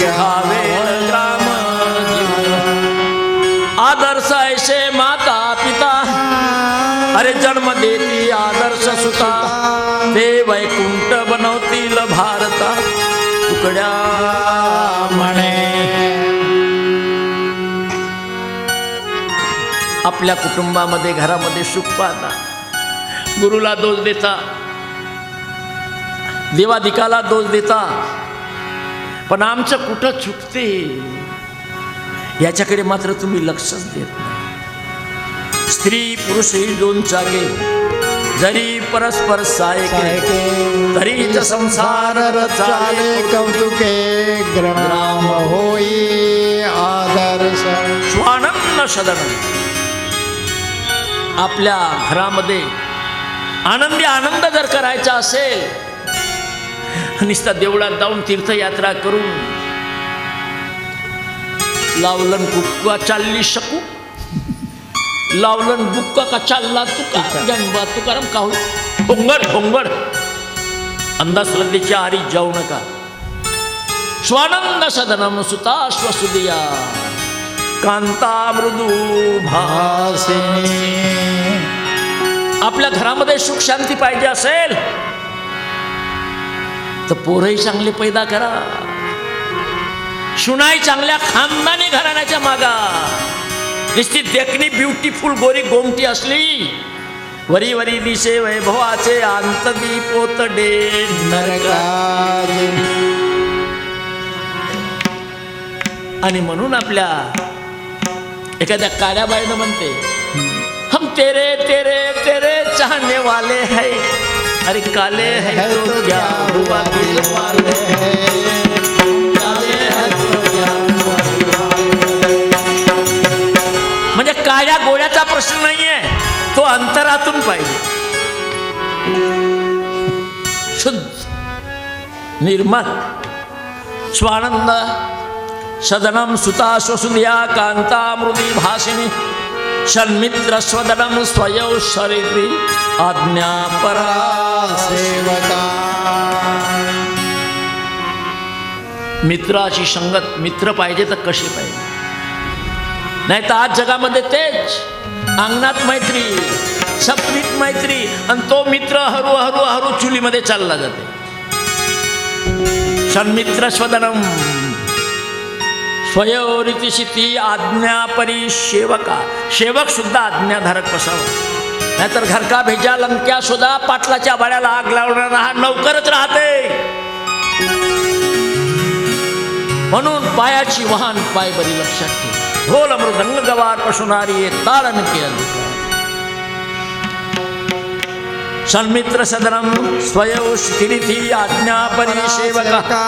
घावे ग्राम जीवन. आदर्श ऐसे माता पिता अरे जन्म देती आदर्श सुता ते वैकुंठ बनवतील भारता तुकड्या म्हणे. आपल्या कुटुंबामध्ये घरामध्ये सुख पाहता, गुरुला दोष देता, देवादिकाला दोष देता, पण आमचं कुठं चुकते याच्याकडे मात्र तुम्ही लक्षच देत नाही. स्त्री पुरुष ही दोन चाके जरी परस्पर सायके तरीच संसार चाले कौतुके ग्राम होई आदर्श. स्वानंद सदन. आपल्या घरामध्ये आनंदी आनंद जर करायचा असेल, नुसता देवळात जाऊन तीर्थयात्रा करून लावलन बुक्का चालली शकू, लावलन बुक्का का चालला तुका गणबा तुकाराम काहू भोंगड भोंगड. अंधश्रद्धेच्या आरी जाऊ नका. स्वानंद सदनम सुताश्वसुदिया कांता मृदू भासिनी. आपल्या घरामध्ये सुख शांती पाहिजे असेल तर पोरही चांगले पैदा करा. सुनाई चांगल्या खानदानी घराण्याच्या मागा. निश्चित देखणी ब्युटिफुल गोरी गोमटी असली वरी वरी दिसे वैभवाचे अंतदी पोतडे नरकाज. आणि म्हणून आपल्या एखाद्या काळ्या बाईनं म्हणते हम तेरे तेरे तेरे चाहने वाले है. अरे काले है तो क्या हुआ दिल वाले है, काले है तो क्या हुआ. म्हणजे काळ्या गोळ्याचा प्रश्न नाहीये, तो अंतरातून पाहिजे. शुद्ध निर्मल. स्वानंद सदनम सुता स्वसुदिया कांता मृदी भासिनी षण्मित्र स्वदनम स्वयं शरीरी आज्ञा परा सेवका. मित्राची संगत. मित्र पाहिजे तर कसे पाहिजे, नाही तर आज जगामध्ये तेच अंगणात मैत्री सपनीत मैत्री आणि तो मित्र हरू हरू हरू चुलीमध्ये चालला जाते. षण्मित्र स्वदनम स्वयंरिती आज्ञा परी सेवका. सेवक सुद्धा आज्ञाधारक बसावा, नाहीतर घर का भेजा लंक्या सुद्धा पाटलाच्या बाळ्याला आग लावणारा हा नौकरच राहते. म्हणून पायाची वाहन पाय बरी लक्षात ठेव. ढोल मृदंग गवार पशुनारी तारण केलं. सन्मित्र सदनम स्वयं स्थिरिती आज्ञा परी सेवका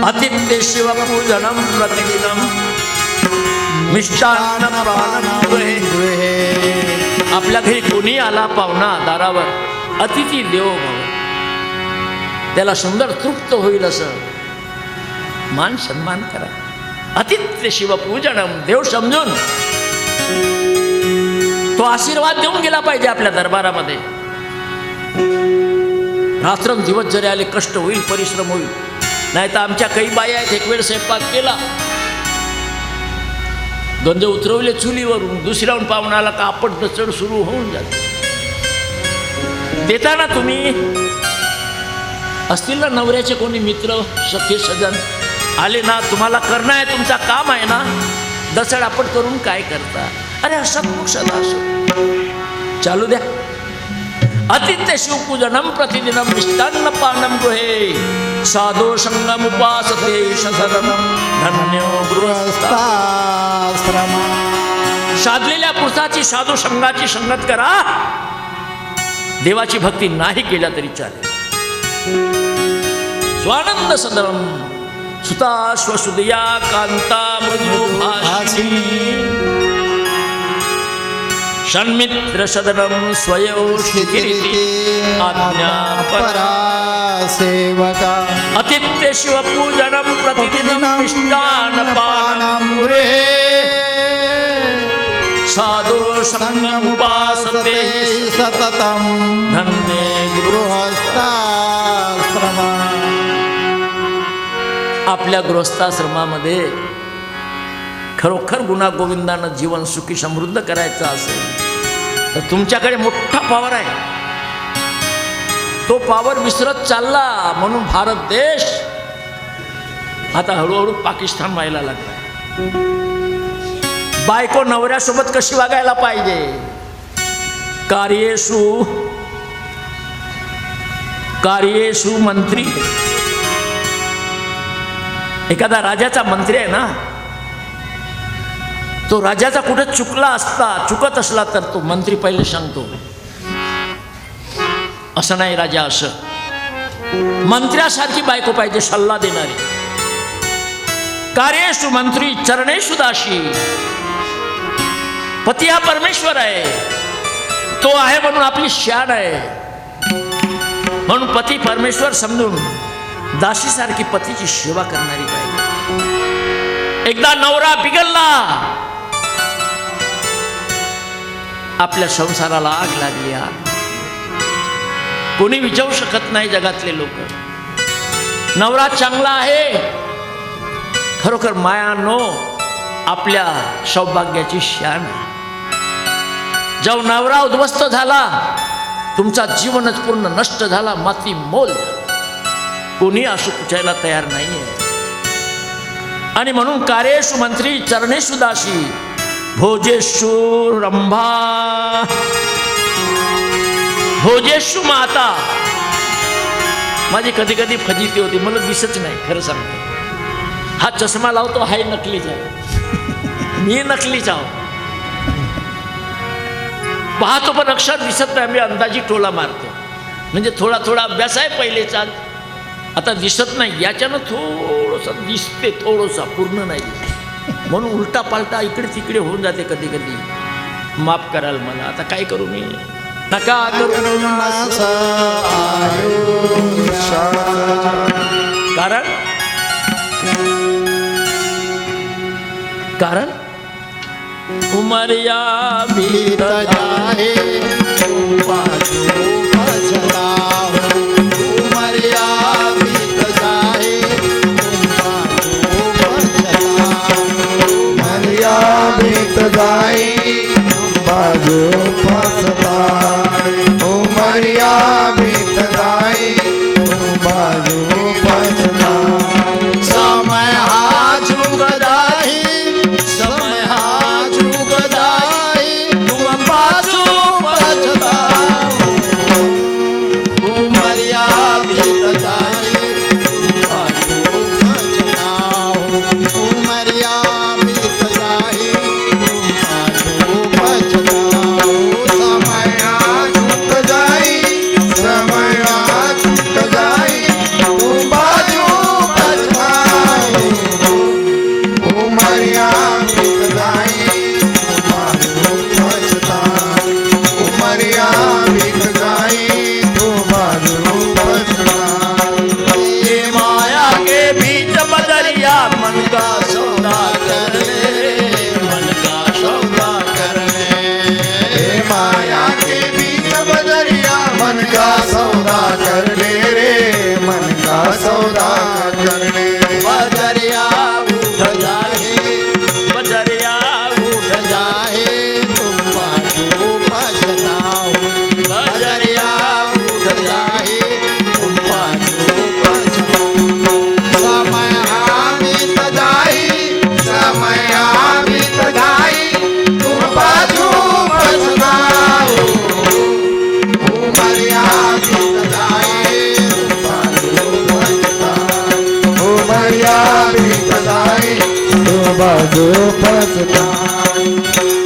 अतिथ्य शिव पूजनम प्रतिदिनम मिष्टान्न प्राणम गृहे. आपल्या घरी कोणी आला पाहुणा दारावर, अतिथी देवो भव, त्याला सुंदर तृप्त होईल असं मान सन्मान करा. अतिथ्य शिव पूजनम. देव समजून तो आशीर्वाद देऊन गेला पाहिजे आपल्या दरबारामध्ये. रात्रंदिवस जरी आले कष्ट होईल, परिश्रम होईल. नाही तर आमच्या काही बाई आहेत, एक वेळ स्वयंपाक केला, गंज उतरवले चुलीवरून, दुसऱ्याहून पाहुणाला का आपट चढ सुरू होऊन जाते. देताना तुम्ही असतील ना नवऱ्याचे कोणी मित्र सखे सजन आले ना, तुम्हाला करणं आहे, तुमचा काम आहे ना, दसड आपट करून काय करता. अरे हसतमुख सदा असो, चालू द्या. अतिथ्य शिवपूजनम प्रतिदिनम मिष्टान्न पानम गृहे साधो संगम उपासते सदनम धन्यो गृहस्थाश्रम. साधलेल्या पुरुषाची साधू संघाची संगत करा. देवाची भक्ती नाही केल्या तरी चालेल. स्वानंद सदनम सुता स्वसुदिया कांता मृदू भासिनी षण्मित्र सदनम स्वयं स्थिरिती आज्ञा परा सेवका. अतिथ्य शिव पूजनम प्रतिदिनम मिष्टान्न पानम गृहे साधो संगम उपासते सततम धन्ये गृहस्थाश्रम. आपल्या गृहस्थाश्रमामध्ये खरोखर गुणागोविंदानं जीवन सुखी समृद्ध करायचं असेल तर तुमच्याकडे मोठा पॉवर आहे. तो पॉवर विसरत चालला म्हणून भारत देश आता हळूहळू पाकिस्तान व्हायला लागला. बायको नवऱ्यासोबत कशी वागायला पाहिजे. कार्येषु मंत्री. एखादा राजाचा मंत्री आहे ना, तो राजाचा कुठे चुकत असला तर तो मंत्री पहिले सांगतो असं नाही राजा, असं. मंत्र्यासारखी बायको पाहिजे, सल्ला देणारी. कार्येषु मंत्री चरणेषु दासी. पती हा परमेश्वर आहे, तो आहे म्हणून आपली शान आहे. म्हणून पती परमेश्वर समजून दासीसारखी पतीची सेवा करणारी पाहिजे. एकदा नवरा बिघडला, आपल्या संसाराला आग लागली. कोणी विचारू शकत नाही जगातले लोक. नवरा चांगला आहे, खरोखर मायानो आपल्या सौभाग्याची शान. जेव्हा नवरा उद्ध्वस्त झाला, तुमचा जीवनच पूर्ण नष्ट झाला, माती मोल. कोणी असू पुचायला तयार नाहीये. आणि म्हणून कार्येषु मंत्री चरणेषु दासी भोजेषु रंभा भोजेषु माता. माझी कधी कधी फजिती होती, मला दिसत नाही खरं सांगतो. हा चष्मा लावतो हाय नकलीच आहे, मी नकलीच आहो. पाहतो पण अक्षर दिसत नाही, मी अंदाजी टोला मारतो. म्हणजे थोडा थोडा अभ्यास आहे पहिलेचा, आता दिसत नाही. याच्यानं थोडंसं दिसते, थोडंसं पूर्ण नाही दिसत. म्हणून उलटा पालटा इकडे तिकडे होऊन जाते कधी कधी. माफ कराल मला, आता काय करू मी. नका करू. कारण उमरिया बीत जाए, उमरिया बीत जाए, उमरिया बीत जाए, बाजू फसता. उमरिया बीत जाए, बाजू फसता. समय हा झुक जाए, समय हा झुक जाए, तुम बाजू फसता. उमरिया बीत जाए, बाजू फसता. उमरिया बीत जाए, बाजू फसता. समय हा झुक जाए, समय हा झुक जाए, तुम बाजू फसता. उमरिया बीत जाए, बाजू फसता. उमरिया बीत जाए, तो बाजू फसता. ये माया के बीच बदरिया मन का सौदा कर ले, मन का सौदा कर ले. हे माया के बीच बदरिया मन का सौदा कर ले रे, मन का सौदा कर ले. बदरिया उठ जाए, बदरिया उठ जाए, तुम बाजू फसता. बदरिया उठ जाए, तुम बाजू फसता. समय हा बीत जाए, समय हा बीत जाए, तुम बाजू फसता. उमरिया बीत जाए, बाजू फसता. उमरिया बीत जाए, तो बाजू फसता.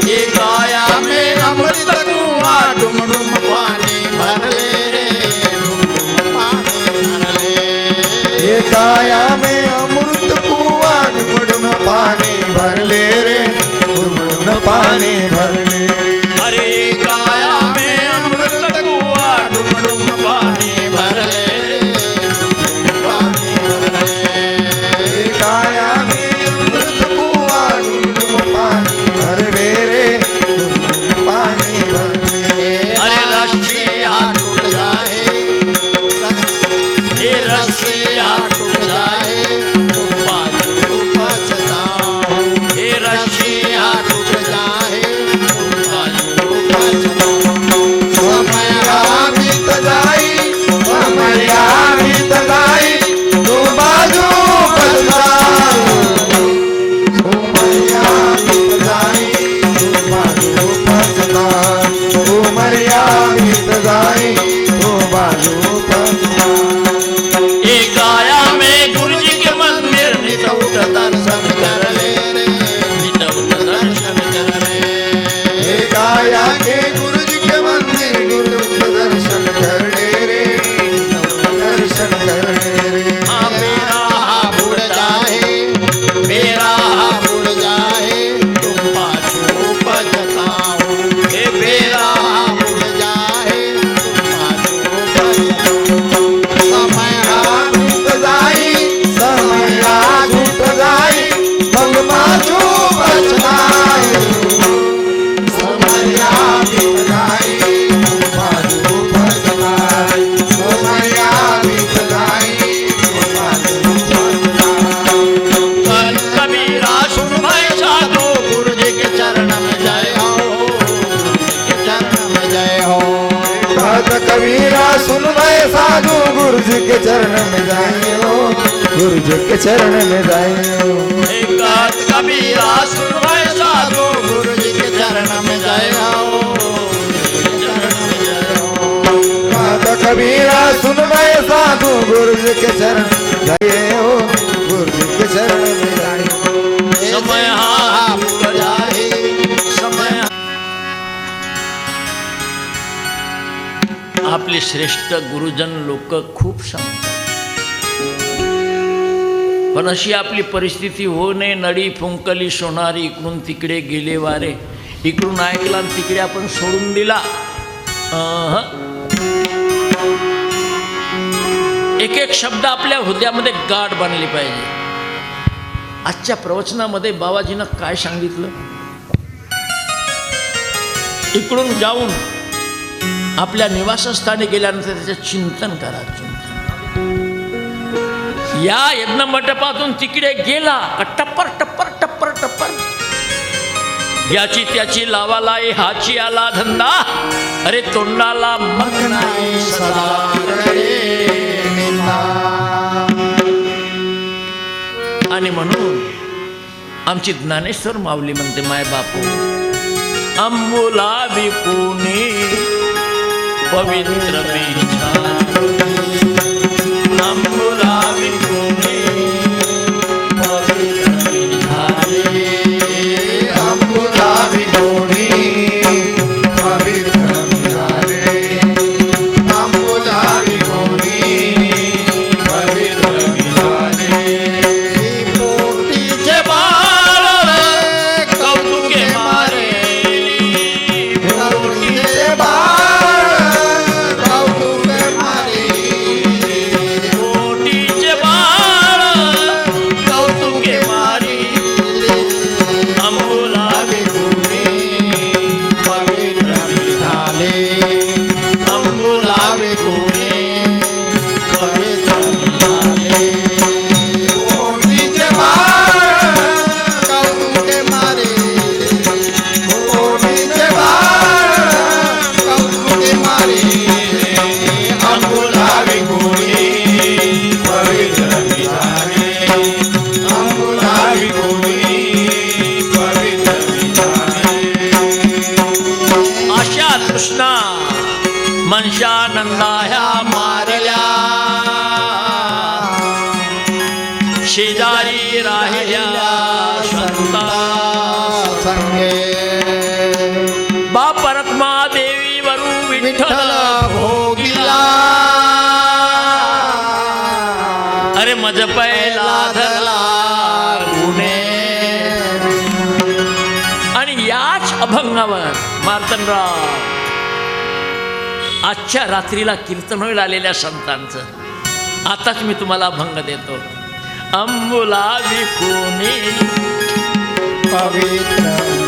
ये काया में अमृत कुआं डुम डुम पानी भर ले रे, डुम डुम पानी भर ले. ये काया में अमृत कुआं डुम पानी भर ले रे, डुम पानी भर ले. अरे काया में अमृत कुआं डुम डुम पानी भर ले रे, डुम डुम पानी भर ले. ये काया में अमृत कुआं डुम पानी भर ले रे, डुम पानी भर ले. अरे राष्ट्रीय हाथ उठ जाए, ये रस्सियाँ टूट जाए तुम बाजू पछताओ हे रस्सियाँ टूट जाए तुम बाजू पछताओ समय बीत जाई समय बीत जाई तू बाजू पछताई उमरिया बीत जाई तू बाजू पछताई उमरिया बीत जाई तू बाजू पछताई एक गाया में गुरुजी के मंदिर नितौट दर्शन कर ले रे नितौट दर्शन कर ले हे गाया के गुरु जी के मंदिर गुरु दर्शन कर ले रे दर्शन कर ले रे हाँ मेरा बुड़ जाए मेरा बुड़ जाए तुम पाछू पछताओ हे मेरा बुड़ जाए तुम पाछू पछताओ समय बीत जाई समय बीत जाई मंग माचू बचनाई समय बीत जाई बाजू बचनाई समय बीत जाई बाजू बचनाई संत कबीरा सुन भाई साधु गुरु जी के चरण में जय हो गुरु जी के चरण में जय हो भक्त कबीरा सुन भाई साधु गुरु जी के चरण में जाइयो गुरु जी के चरण में जाइयो एक कबीरा सुन भाई साधु गुरु जी के चरण में जय हो चरण में जय हो भक्त कबीरा सुन भाई साधु गुरु जी के चरण जाइयो गुरु जी के चरण में जाइयो समय हा बुड़ जाए समय आपले श्रेष्ठ गुरुजन लोक खूप सांगतात पण अशी आपली परिस्थिती होऊ नये नडी फुंकली सोनारी इकडून तिकडे गेले वारे इकडून ऐकला आणि तिकडे आपण सोडून दिला एक एक शब्द आपल्या हृदयामध्ये गाठ बांधली पाहिजे आजच्या प्रवचनामध्ये बाबाजीनं काय सांगितलं इकडून जाऊन आपल्या निवासस्थानी गेल्यानंतर त्याचं चिंतन करा चिंतन या यज्ञ मंडपातून तिकडे गेला का टप्पर टप्पर टप्पर टप्पर याची त्याची लावालाई हाची आला धंदा अरे तोंडाला मग नाही सदा रे निंदा आणि म्हणून आमची ज्ञानेश्वर माऊली म्हणते माय बापू अंबुला विकुनी पवित्र मी अंबुला विकुनी पवित्र मी झाले अंबुला विकोणी पवित्र झाले अंबुला विकोणी पवित्र झाले पोटीचे बाळ कौतुके मारे पोटीचे बाळ कौतुक मारे पोटीचे बाळ कौतुके मारी अंबुला पवित्र झाले अंबुला विकुणे पवित्र झाले पोटीचे बाळ कौतुके मारे पोटीचे बाळ कौतुके मारे अंबुला विकोणी पवित्र झाले अंबुला विकोणी पवित्र झाले अशा तृष्णा मनशा नंदा ह्या मारल्या शेजारी राहिल्या संता संगे बा परत्मा देवी वरू विठ्ठल विठ्ठल भोगिला अरे मज पहिला धरला गुणे आणि याच अभंगावर मार्तंडराव आजच्या रात्रीला कीर्तन होईल आलेल्या संतांचं आताच मी तुम्हाला अभंग देतो अंबुला विकुनी पवित्र